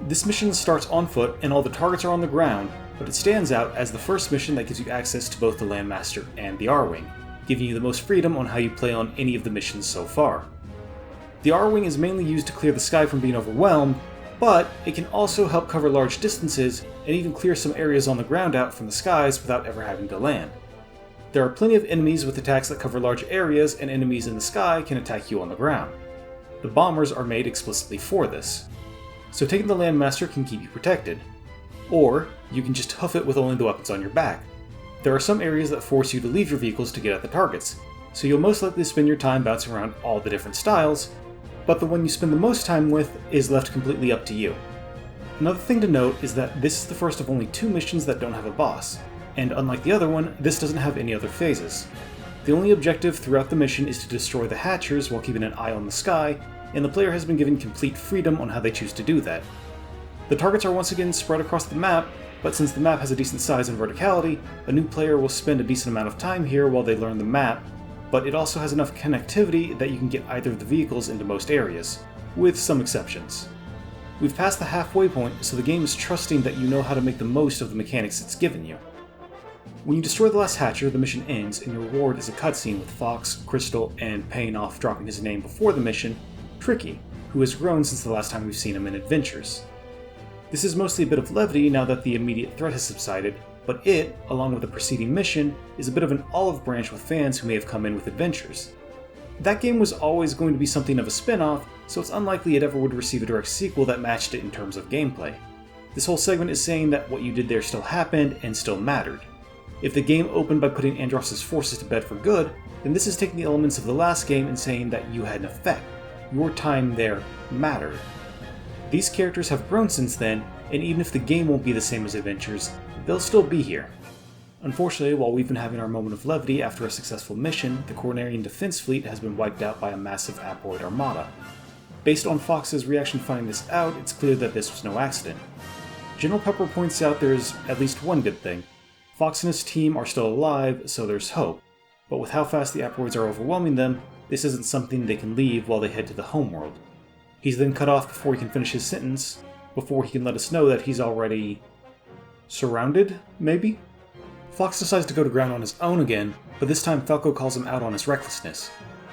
This mission starts on foot, and all the targets are on the ground, but it stands out as the first mission that gives you access to both the Landmaster and the R-Wing, giving you the most freedom on how you play on any of the missions so far. The R-Wing is mainly used to clear the sky from being overwhelmed, but it can also help cover large distances and even clear some areas on the ground out from the skies without ever having to land. There are plenty of enemies with attacks that cover large areas, and enemies in the sky can attack you on the ground. The bombers are made explicitly for this, so taking the Landmaster can keep you protected. Or, you can just hoof it with only the weapons on your back. There are some areas that force you to leave your vehicles to get at the targets, so you'll most likely spend your time bouncing around all the different styles, but the one you spend the most time with is left completely up to you. Another thing to note is that this is the first of only 2 missions that don't have a boss, and unlike the other one, this doesn't have any other phases. The only objective throughout the mission is to destroy the Hatchers while keeping an eye on the sky, and the player has been given complete freedom on how they choose to do that. The targets are once again spread across the map, but since the map has a decent size and verticality, a new player will spend a decent amount of time here while they learn the map, but it also has enough connectivity that you can get either of the vehicles into most areas, with some exceptions. We've passed the halfway point, so the game is trusting that you know how to make the most of the mechanics it's given you. When you destroy the last Hatcher, the mission ends, and your reward is a cutscene with Fox, Crystal, and paying off dropping his name before the mission, Tricky, who has grown since the last time we've seen him in Adventures. This is mostly a bit of levity now that the immediate threat has subsided, but it, along with the preceding mission, is a bit of an olive branch with fans who may have come in with Adventures. That game was always going to be something of a spin-off, so it's unlikely it ever would receive a direct sequel that matched it in terms of gameplay. This whole segment is saying that what you did there still happened and still mattered. If the game opened by putting Andross' forces to bed for good, then this is taking the elements of the last game and saying that you had an effect. Your time there mattered. These characters have grown since then, and even if the game won't be the same as Adventures, they'll still be here. Unfortunately, while we've been having our moment of levity after a successful mission, the Cornerian defense fleet has been wiped out by a massive asteroid armada. Based on Fox's reaction finding this out, it's clear that this was no accident. General Pepper points out there's at least one good thing. Fox and his team are still alive, so there's hope. But with how fast the asteroids are overwhelming them, this isn't something they can leave while they head to the homeworld. He's then cut off before he can finish his sentence, before he can let us know that he's already surrounded, maybe? Fox decides to go to ground on his own again, but this time Falco calls him out on his recklessness.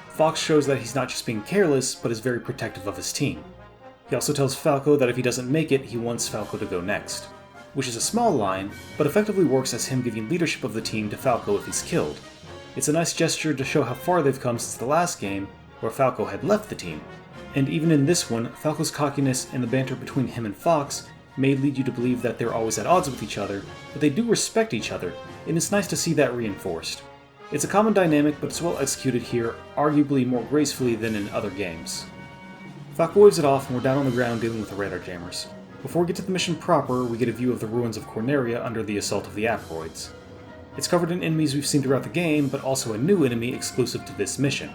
Fox shows that he's not just being careless, but is very protective of his team. He also tells Falco that if he doesn't make it, he wants Falco to go next, which is a small line, but effectively works as him giving leadership of the team to Falco if he's killed. It's a nice gesture to show how far they've come since the last game, where Falco had left the team. And even in this one, Falco's cockiness and the banter between him and Fox may lead you to believe that they're always at odds with each other, but they do respect each other, and it's nice to see that reinforced. It's a common dynamic, but it's well executed here, arguably more gracefully than in other games. Falco waves it off, and we're down on the ground dealing with the radar jammers. Before we get to the mission proper, we get a view of the ruins of Corneria under the assault of the Aperoids. It's covered in enemies we've seen throughout the game, but also a new enemy exclusive to this mission.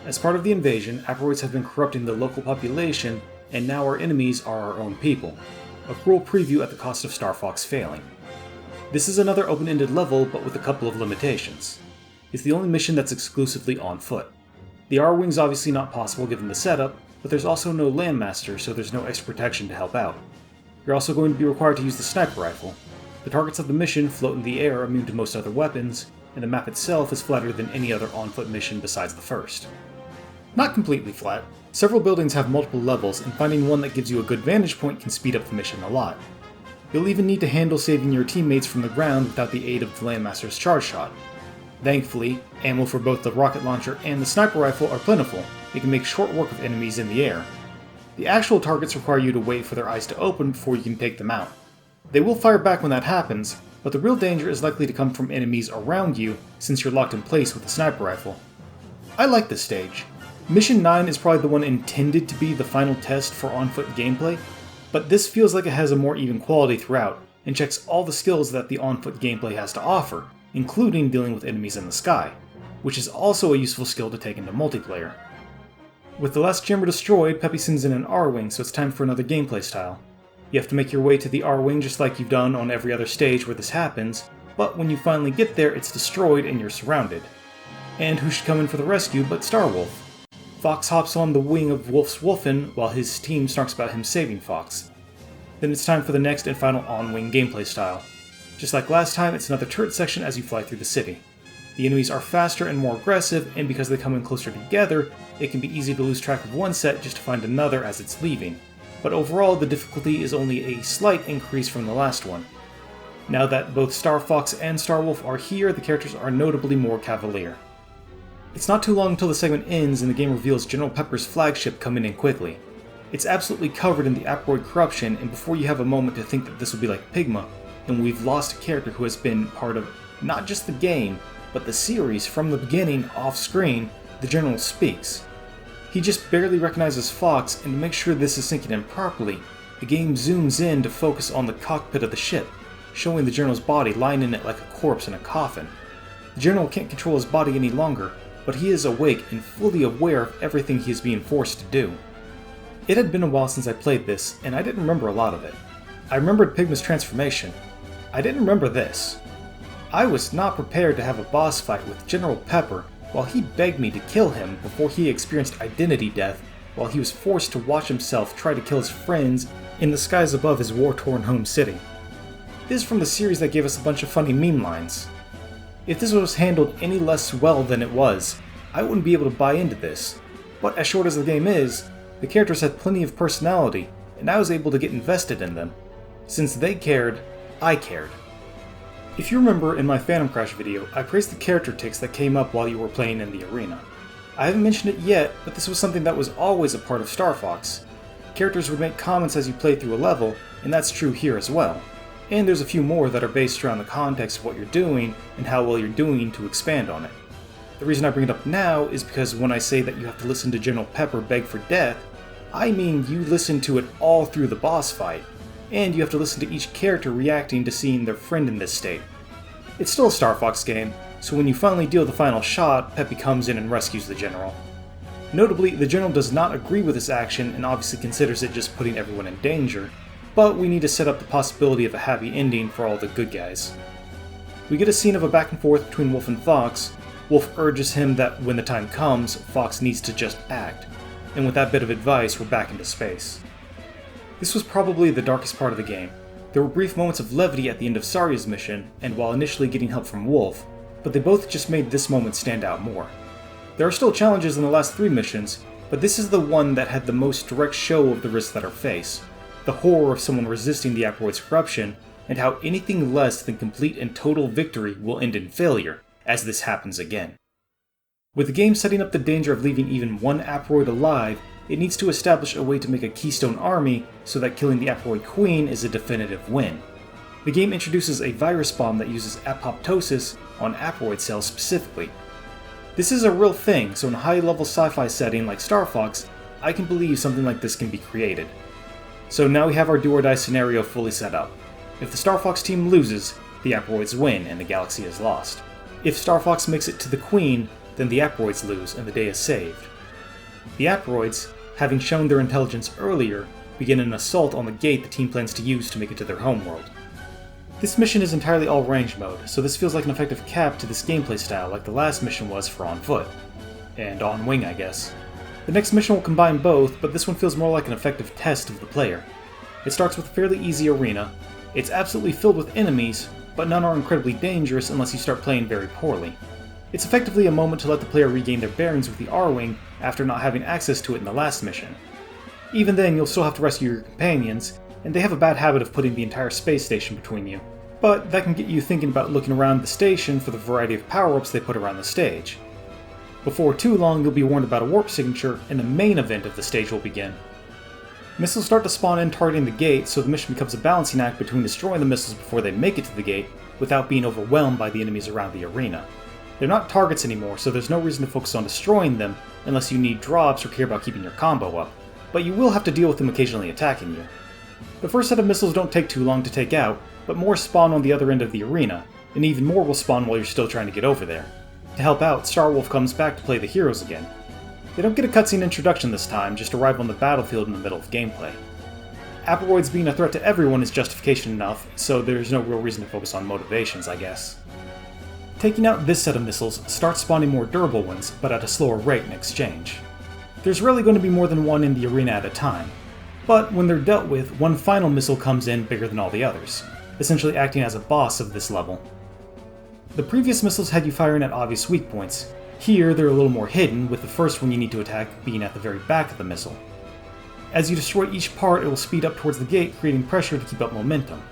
As part of the invasion, Aperoids have been corrupting the local population, and now our enemies are our own people. A cruel preview at the cost of Star Fox failing. This is another open-ended level, but with a couple of limitations. It's the only mission that's exclusively on foot. The R-Wing's obviously not possible given the setup, but there's also no Landmaster, so there's no extra protection to help out. You're also going to be required to use the sniper rifle. The targets of the mission float in the air immune to most other weapons, and the map itself is flatter than any other on-foot mission besides the first. Not completely flat. Several buildings have multiple levels, and finding one that gives you a good vantage point can speed up the mission a lot. You'll even need to handle saving your teammates from the ground without the aid of the Landmaster's charge shot. Thankfully, ammo for both the rocket launcher and the sniper rifle are plentiful. It can make short work of enemies in the air. The actual targets require you to wait for their eyes to open before you can take them out. They will fire back when that happens, but the real danger is likely to come from enemies around you since you're locked in place with the sniper rifle. I like this stage. Mission 9 is probably the one intended to be the final test for on-foot gameplay, but this feels like it has a more even quality throughout, and checks all the skills that the on-foot gameplay has to offer, including dealing with enemies in the sky, which is also a useful skill to take into multiplayer. With the last chamber destroyed, Peppy sends in an R-Wing, so it's time for another gameplay style. You have to make your way to the R-Wing just like you've done on every other stage where this happens, but when you finally get there, it's destroyed and you're surrounded. And who should come in for the rescue but Starwolf? Fox hops on the wing of Wolf's Wolfen while his team snarks about him saving Fox. Then it's time for the next and final on-wing gameplay style. Just like last time, it's another turret section as you fly through the city. The enemies are faster and more aggressive, and because they come in closer together, it can be easy to lose track of one set just to find another as it's leaving. But overall, the difficulty is only a slight increase from the last one. Now that both Star Fox and Starwolf are here, the characters are notably more cavalier. It's not too long until the segment ends and the game reveals General Pepper's flagship coming in quickly. It's absolutely covered in the Aperoid corruption, and before you have a moment to think that this will be like Pigma, and we've lost a character who has been part of not just the game, but the series from the beginning off-screen, the General speaks. He just barely recognizes Fox, and to make sure this is sinking in properly, the game zooms in to focus on the cockpit of the ship, showing the General's body lying in it like a corpse in a coffin. The General can't control his body any longer, but he is awake and fully aware of everything he is being forced to do. It had been a while since I played this, and I didn't remember a lot of it. I remembered Pigma's transformation. I didn't remember this. I was not prepared to have a boss fight with General Pepper while he begged me to kill him before he experienced identity death while he was forced to watch himself try to kill his friends in the skies above his war-torn home city. This is from the series that gave us a bunch of funny meme lines. If this was handled any less well than it was, I wouldn't be able to buy into this. But as short as the game is, the characters had plenty of personality, and I was able to get invested in them. Since they cared, I cared. If you remember in my Phantom Crash video, I praised the character tics that came up while you were playing in the arena. I haven't mentioned it yet, but this was something that was always a part of Star Fox. Characters would make comments as you played through a level, and that's true here as well. And there's a few more that are based around the context of what you're doing and how well you're doing to expand on it. The reason I bring it up now is because when I say that you have to listen to General Pepper beg for death, I mean you listen to it all through the boss fight, and you have to listen to each character reacting to seeing their friend in this state. It's still a Star Fox game, so when you finally deal the final shot, Peppy comes in and rescues the General. Notably, the General does not agree with this action and obviously considers it just putting everyone in danger, but we need to set up the possibility of a happy ending for all the good guys. We get a scene of a back and forth between Wolf and Fox. Wolf urges him that when the time comes, Fox needs to just act, and with that bit of advice, we're back into space. This was probably the darkest part of the game. There were brief moments of levity at the end of Sarya's mission, and while initially getting help from Wolf, but they both just made this moment stand out more. There are still challenges in the last 3 missions, but this is the one that had the most direct show of the risks that are faced, the horror of someone resisting the Aperoid's corruption, and how anything less than complete and total victory will end in failure, as this happens again. With the game setting up the danger of leaving even one Aperoid alive, it needs to establish a way to make a keystone army so that killing the Aperoid Queen is a definitive win. The game introduces a virus bomb that uses apoptosis on Aperoid cells specifically. This is a real thing, so in a high-level sci-fi setting like Star Fox, I can believe something like this can be created. So now we have our do or die scenario fully set up. If the Star Fox team loses, the Aperoids win and the galaxy is lost. If Star Fox makes it to the Queen, then the Aperoids lose and the day is saved. The Aperoids, having shown their intelligence earlier, begin an assault on the gate the team plans to use to make it to their homeworld. This mission is entirely all-range mode, so this feels like an effective cap to this gameplay style like the last mission was for On Foot. And On Wing, I guess. The next mission will combine both, but this one feels more like an effective test of the player. It starts with a fairly easy arena. It's absolutely filled with enemies, but none are incredibly dangerous unless you start playing very poorly. It's effectively a moment to let the player regain their bearings with the R-Wing after not having access to it in the last mission. Even then, you'll still have to rescue your companions, and they have a bad habit of putting the entire space station between you. But that can get you thinking about looking around the station for the variety of power-ups they put around the stage. Before too long, you'll be warned about a warp signature, and the main event of the stage will begin. Missiles start to spawn in targeting the gate, so the mission becomes a balancing act between destroying the missiles before they make it to the gate, without being overwhelmed by the enemies around the arena. They're not targets anymore, so there's no reason to focus on destroying them unless you need drops or care about keeping your combo up, but you will have to deal with them occasionally attacking you. The first set of missiles don't take too long to take out, but more spawn on the other end of the arena, and even more will spawn while you're still trying to get over there. To help out, Starwolf comes back to play the heroes again. They don't get a cutscene introduction this time, just arrive on the battlefield in the middle of gameplay. Aperoids being a threat to everyone is justification enough, so there's no real reason to focus on motivations, I guess. Taking out this set of missiles starts spawning more durable ones, but at a slower rate in exchange. There's rarely going to be more than one in the arena at a time, but when they're dealt with, one final missile comes in bigger than all the others, essentially acting as a boss of this level. The previous missiles had you firing at obvious weak points. Here, they're a little more hidden, with the first one you need to attack being at the very back of the missile. As you destroy each part, it will speed up towards the gate, creating pressure to keep up momentum.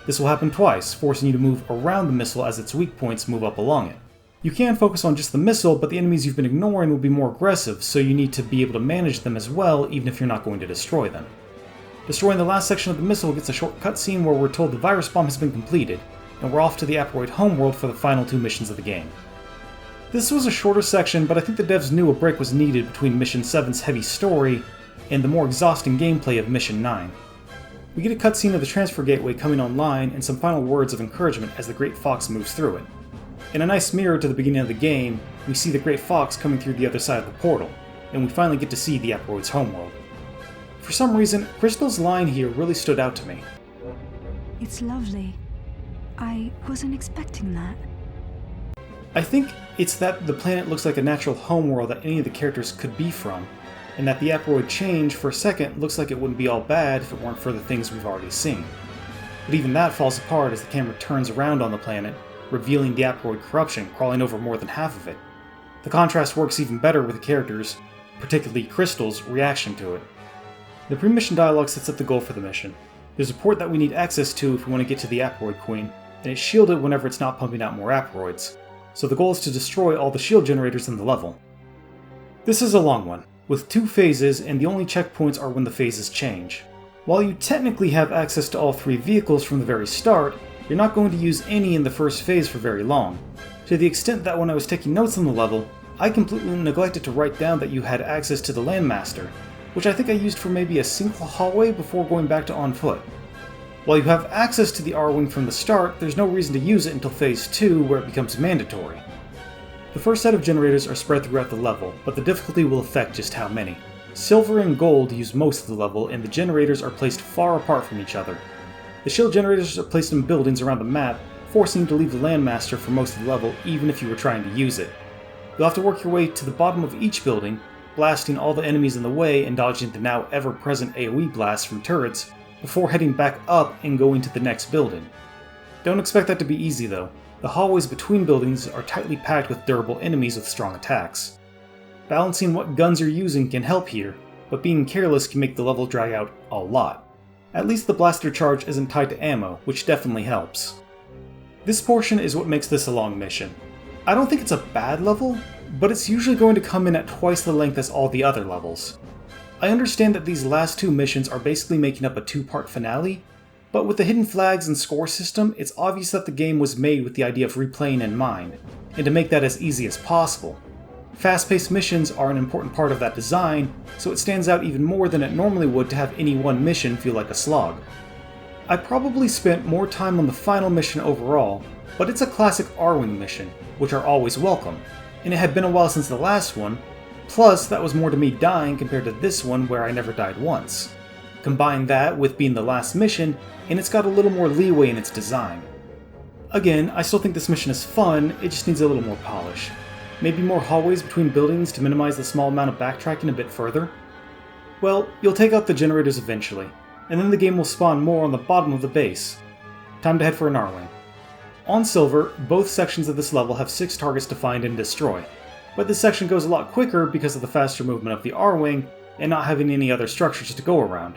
This will happen twice, forcing you to move around the missile as its weak points move up along it. You can focus on just the missile, but the enemies you've been ignoring will be more aggressive, so you need to be able to manage them as well, even if you're not going to destroy them. Destroying the last section of the missile gets a short cutscene where we're told the virus bomb has been completed, and we're off to the Aperoid homeworld for the final two missions of the game. This was a shorter section, but I think the devs knew a break was needed between Mission 7's heavy story and the more exhausting gameplay of Mission 9. We get a cutscene of the transfer gateway coming online and some final words of encouragement as the Great Fox moves through it. In a nice mirror to the beginning of the game, we see the Great Fox coming through the other side of the portal, and we finally get to see the Aperoid's homeworld. For some reason, Crystal's line here really stood out to me. It's lovely. I wasn't expecting that. I think it's that the planet looks like a natural homeworld that any of the characters could be from, and that the Aperoid change for a second looks like it wouldn't be all bad if it weren't for the things we've already seen. But even that falls apart as the camera turns around on the planet, revealing the Aperoid corruption crawling over more than half of it. The contrast works even better with the characters, particularly Crystal's, reaction to it. The pre-mission dialogue sets up the goal for the mission. There's a port that we need access to if we want to get to the Aperoid Queen, and it's shielded whenever it's not pumping out more Aperoids, so the goal is to destroy all the shield generators in the level. This is a long one, with 2 phases, and the only checkpoints are when the phases change. While you technically have access to all 3 vehicles from the very start, you're not going to use any in the first phase for very long, to the extent that when I was taking notes on the level, I completely neglected to write down that you had access to the Landmaster, which I think I used for maybe a single hallway before going back to On Foot. While you have access to the R-Wing from the start, there's no reason to use it until Phase 2, where it becomes mandatory. The first set of generators are spread throughout the level, but the difficulty will affect just how many. Silver and Gold use most of the level, and the generators are placed far apart from each other. The shield generators are placed in buildings around the map, forcing you to leave the Landmaster for most of the level even if you were trying to use it. You'll have to work your way to the bottom of each building, blasting all the enemies in the way and dodging the now ever-present AoE blasts from turrets, before heading back up and going to the next building. Don't expect that to be easy though. The hallways between buildings are tightly packed with durable enemies with strong attacks. Balancing what guns you're using can help here, but being careless can make the level drag out a lot. At least the blaster charge isn't tied to ammo, which definitely helps. This portion is what makes this a long mission. I don't think it's a bad level, but it's usually going to come in at twice the length as all the other levels. I understand that these last 2 missions are basically making up a 2-part finale, but with the hidden flags and score system, it's obvious that the game was made with the idea of replaying in mind, and to make that as easy as possible. Fast-paced missions are an important part of that design, so it stands out even more than it normally would to have any one mission feel like a slog. I probably spent more time on the final mission overall, but it's a classic R-Wing mission, which are always welcome, and it had been a while since the last one, plus that was more to me dying compared to this one where I never died once. Combine that with being the last mission, and it's got a little more leeway in its design. Again, I still think this mission is fun, it just needs a little more polish. Maybe more hallways between buildings to minimize the small amount of backtracking a bit further? Well, you'll take out the generators eventually, and then the game will spawn more on the bottom of the base. Time to head for an R-Wing. On Silver, both sections of this level have 6 targets to find and destroy, but this section goes a lot quicker because of the faster movement of the R-Wing and not having any other structures to go around.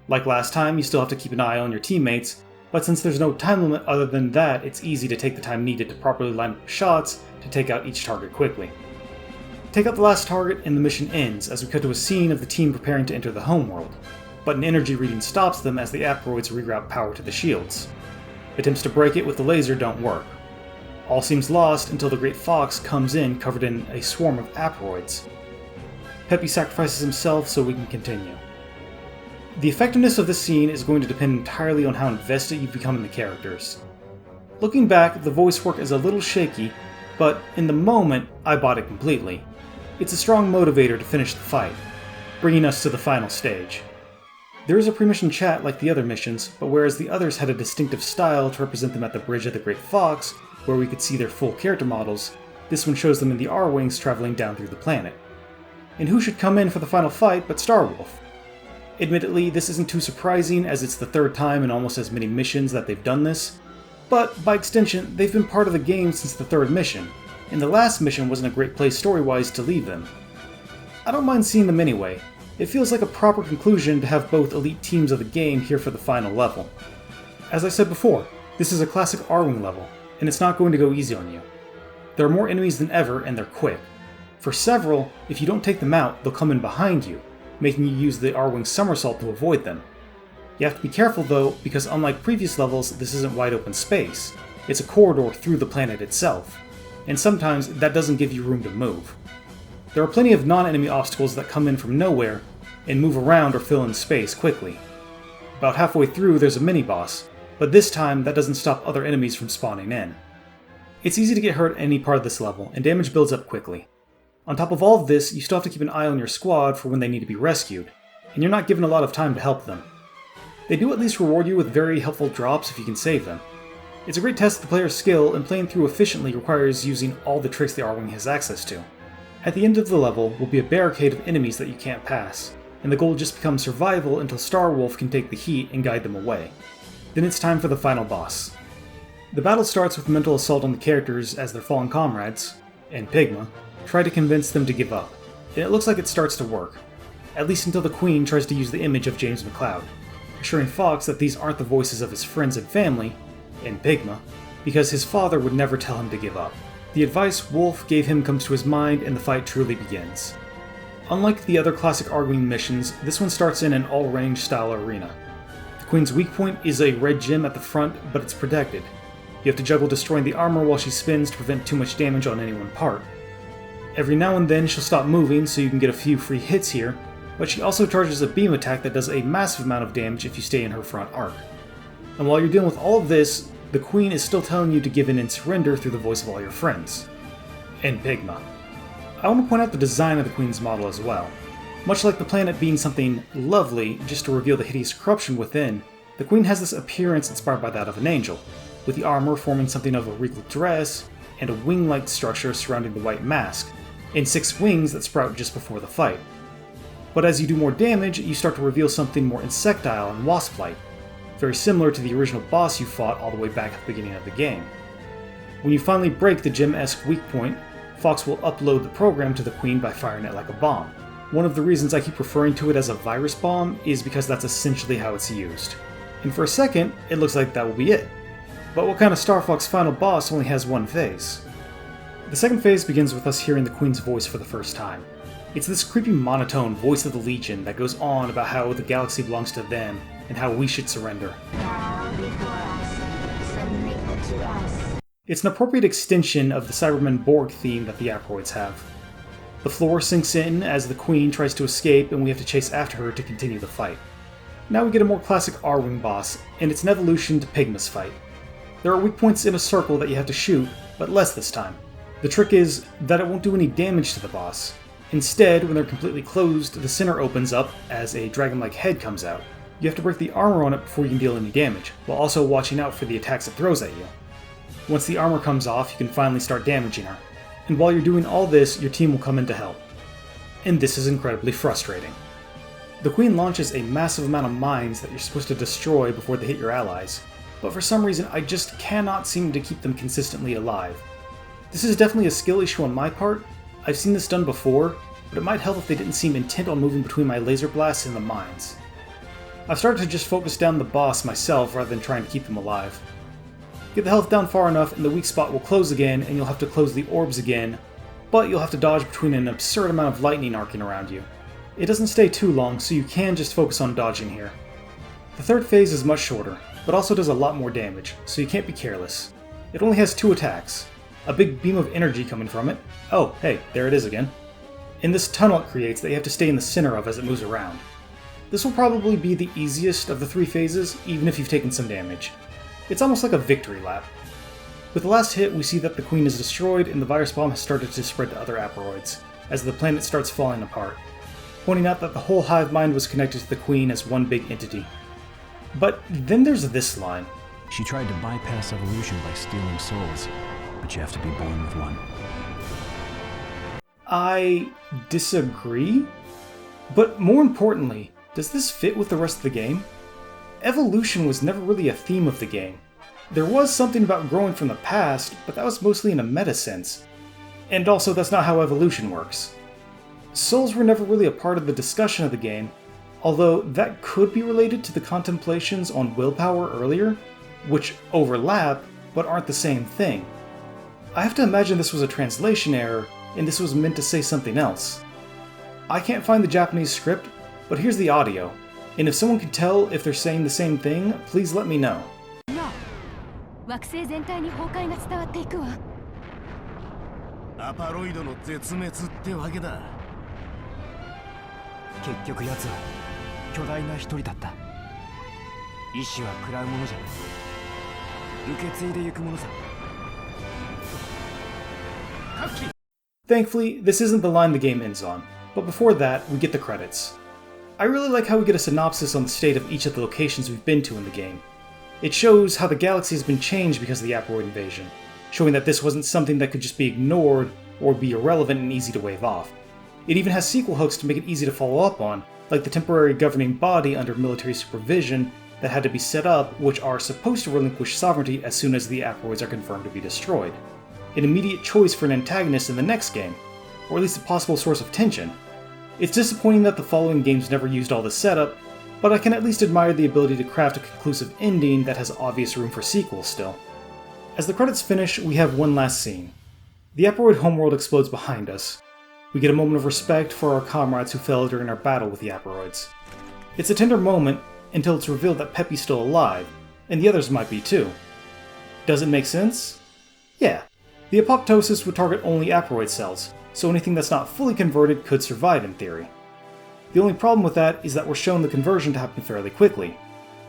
Like last time, you still have to keep an eye on your teammates, but since there's no time limit other than that, it's easy to take the time needed to properly line up shots to take out each target quickly. Take out the last target and the mission ends as we cut to a scene of the team preparing to enter the homeworld, but an energy reading stops them as the asteroids reroute power to the shields. Attempts to break it with the laser don't work. All seems lost until the Great Fox comes in covered in a swarm of asteroids. Peppy sacrifices himself so we can continue. The effectiveness of this scene is going to depend entirely on how invested you've become in the characters. Looking back, the voice work is a little shaky, but in the moment, I bought it completely. It's a strong motivator to finish the fight, bringing us to the final stage. There is a pre-mission chat like the other missions, but whereas the others had a distinctive style to represent them at the Bridge of the Great Fox, where we could see their full character models, this one shows them in the R-Wings traveling down through the planet. And who should come in for the final fight but Starwolf? Admittedly, this isn't too surprising as it's the third time in almost as many missions that they've done this, but by extension, they've been part of the game since the third mission, and the last mission wasn't a great place story-wise to leave them. I don't mind seeing them anyway. It feels like a proper conclusion to have both elite teams of the game here for the final level. As I said before, this is a classic R-Wing level, and it's not going to go easy on you. There are more enemies than ever, and they're quick. For several, if you don't take them out, they'll come in behind you, making you use the R-Wing somersault to avoid them. You have to be careful though, because unlike previous levels, this isn't wide open space. It's a corridor through the planet itself, and sometimes that doesn't give you room to move. There are plenty of non-enemy obstacles that come in from nowhere, and move around or fill in space quickly. About halfway through there's a mini-boss, but this time that doesn't stop other enemies from spawning in. It's easy to get hurt at any part of this level, and damage builds up quickly. On top of all of this, you still have to keep an eye on your squad for when they need to be rescued, and you're not given a lot of time to help them. They do at least reward you with very helpful drops if you can save them. It's a great test of the player's skill, and playing through efficiently requires using all the tricks the R-Wing has access to. At the end of the level will be a barricade of enemies that you can't pass, and the goal just becomes survival until Starwolf can take the heat and guide them away. Then it's time for the final boss. The battle starts with mental assault on the characters as their fallen comrades, and Pigma, try to convince them to give up, and it looks like it starts to work, at least until the Queen tries to use the image of James McCloud, assuring Fox that these aren't the voices of his friends and family, and Pigma, because his father would never tell him to give up. The advice Wolf gave him comes to his mind and the fight truly begins. Unlike the other classic R-Wing missions, this one starts in an all-range style arena. The Queen's weak point is a red gem at the front, but it's protected. You have to juggle destroying the armor while she spins to prevent too much damage on any one part. Every now and then she'll stop moving so you can get a few free hits here, but she also charges a beam attack that does a massive amount of damage if you stay in her front arc. And while you're dealing with all of this, the Queen is still telling you to give in and surrender through the voice of all your friends. And Pigma. I want to point out the design of the Queen's model as well. Much like the planet being something lovely just to reveal the hideous corruption within, the Queen has this appearance inspired by that of an angel, with the armor forming something of a regal dress, and a wing-like structure surrounding the white mask, and 6 wings that sprout just before the fight. But as you do more damage, you start to reveal something more insectile and wasp-like, very similar to the original boss you fought all the way back at the beginning of the game. When you finally break the gem-esque weak point, Fox will upload the program to the Queen by firing it like a bomb. One of the reasons I keep referring to it as a virus bomb is because that's essentially how it's used. And for a second, it looks like that will be it. But what kind of Star Fox final boss only has one phase? The second phase begins with us hearing the Queen's voice for the first time. It's this creepy monotone voice of the Legion that goes on about how the galaxy belongs to them and how we should surrender. It's an appropriate extension of the Cybermen Borg theme that the Aproids have. The floor sinks in as the Queen tries to escape and we have to chase after her to continue the fight. Now we get a more classic R-Wing boss, and it's an evolution to Pigma's fight. There are weak points in a circle that you have to shoot, but less this time. The trick is that it won't do any damage to the boss. Instead, when they're completely closed, the center opens up as a dragon-like head comes out. You have to break the armor on it before you can deal any damage, while also watching out for the attacks it throws at you. Once the armor comes off, you can finally start damaging her. And while you're doing all this, your team will come in to help. And this is incredibly frustrating. The Queen launches a massive amount of mines that you're supposed to destroy before they hit your allies, but for some reason I just cannot seem to keep them consistently alive. This is definitely a skill issue on my part. I've seen this done before, but it might help if they didn't seem intent on moving between my laser blasts and the mines. I've started to just focus down the boss myself rather than trying to keep them alive. Get the health down far enough and the weak spot will close again and you'll have to close the orbs again, but you'll have to dodge between an absurd amount of lightning arcing around you. It doesn't stay too long, so you can just focus on dodging here. The third phase is much shorter, but also does a lot more damage, so you can't be careless. It only has 2 attacks. A big beam of energy coming from it. Oh, hey, there it is again. And this tunnel it creates that you have to stay in the center of as it moves around. This will probably be the easiest of the 3 phases, even if you've taken some damage. It's almost like a victory lap. With the last hit, we see that the Queen is destroyed and the virus bomb has started to spread to other asteroids, as the planet starts falling apart, pointing out that the whole hive mind was connected to the Queen as one big entity. But then there's this line. She tried to bypass evolution by stealing souls, but you have to be born with one. I disagree? But more importantly, does this fit with the rest of the game? Evolution was never really a theme of the game. There was something about growing from the past, but that was mostly in a meta sense. And also, that's not how evolution works. Souls were never really a part of the discussion of the game, although that could be related to the contemplations on willpower earlier, which overlap, but aren't the same thing. I have to imagine this was a translation error, and this was meant to say something else. I can't find the Japanese script, but here's the audio, and if someone can tell if they're saying the same thing, please let me know. 惑星全体に崩壊が伝わっていくわ。アパロイドの絶滅ってわけだ。結局奴は巨大な一人だった。意志は食らうものじゃない。受け継いでゆくものさ。Thankfully, this isn't the line the game ends on, but before that, we get the credits. I really like how we get a synopsis on the state of each of the locations we've been to in the game. It shows how the galaxy has been changed because of the asteroid invasion, showing that this wasn't something that could just be ignored or be irrelevant and easy to wave off. It even has sequel hooks to make it easy to follow up on, like the temporary governing body under military supervision that had to be set up, which are supposed to relinquish sovereignty as soon as the asteroids are confirmed to be destroyed. An immediate choice for an antagonist in the next game, or at least a possible source of tension. It's disappointing that the following games never used all this setup, but I can at least admire the ability to craft a conclusive ending that has obvious room for sequels still. As the credits finish, we have one last scene. The asteroid homeworld explodes behind us. We get a moment of respect for our comrades who fell during our battle with the asteroids. It's a tender moment until it's revealed that Peppy's still alive, and the others might be too. Does it make sense? Yeah. The apoptosis would target only asteroid cells, so anything that's not fully converted could survive in theory. The only problem with that is that we're shown the conversion to happen fairly quickly,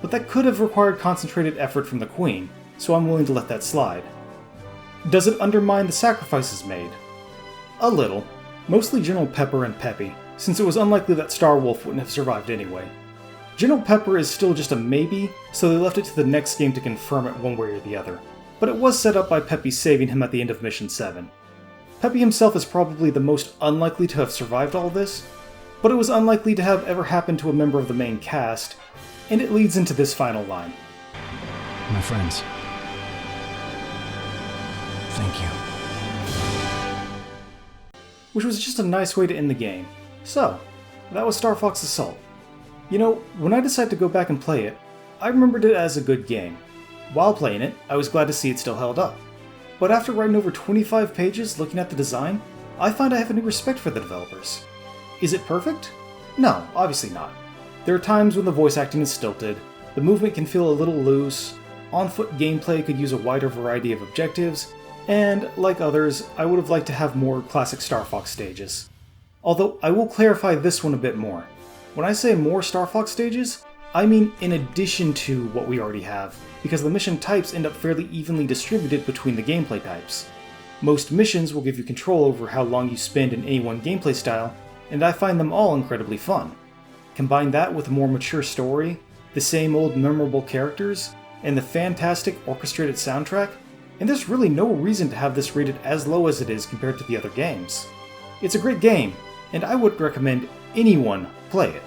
but that could have required concentrated effort from the Queen, so I'm willing to let that slide. Does it undermine the sacrifices made? A little. Mostly General Pepper and Peppy, since it was unlikely that Starwolf wouldn't have survived anyway. General Pepper is still just a maybe, so they left it to the next game to confirm it one way or the other, but it was set up by Peppy saving him at the end of Mission 7. Peppy himself is probably the most unlikely to have survived all this, but it was unlikely to have ever happened to a member of the main cast, and it leads into this final line. My friends, thank you. Which was just a nice way to end the game. So, that was Star Fox Assault. You know, when I decided to go back and play it, I remembered it as a good game. While playing it, I was glad to see it still held up. But after writing over 25 pages looking at the design, I find I have a new respect for the developers. Is it perfect? No, obviously not. There are times when the voice acting is stilted, the movement can feel a little loose, on-foot gameplay could use a wider variety of objectives, and, like others, I would have liked to have more classic Star Fox stages. Although I will clarify this one a bit more. When I say more Star Fox stages, I mean in addition to what we already have, because the mission types end up fairly evenly distributed between the gameplay types. Most missions will give you control over how long you spend in any one gameplay style, and I find them all incredibly fun. Combine that with a more mature story, the same old memorable characters, and the fantastic orchestrated soundtrack, and there's really no reason to have this rated as low as it is compared to the other games. It's a great game, and I would recommend anyone play it.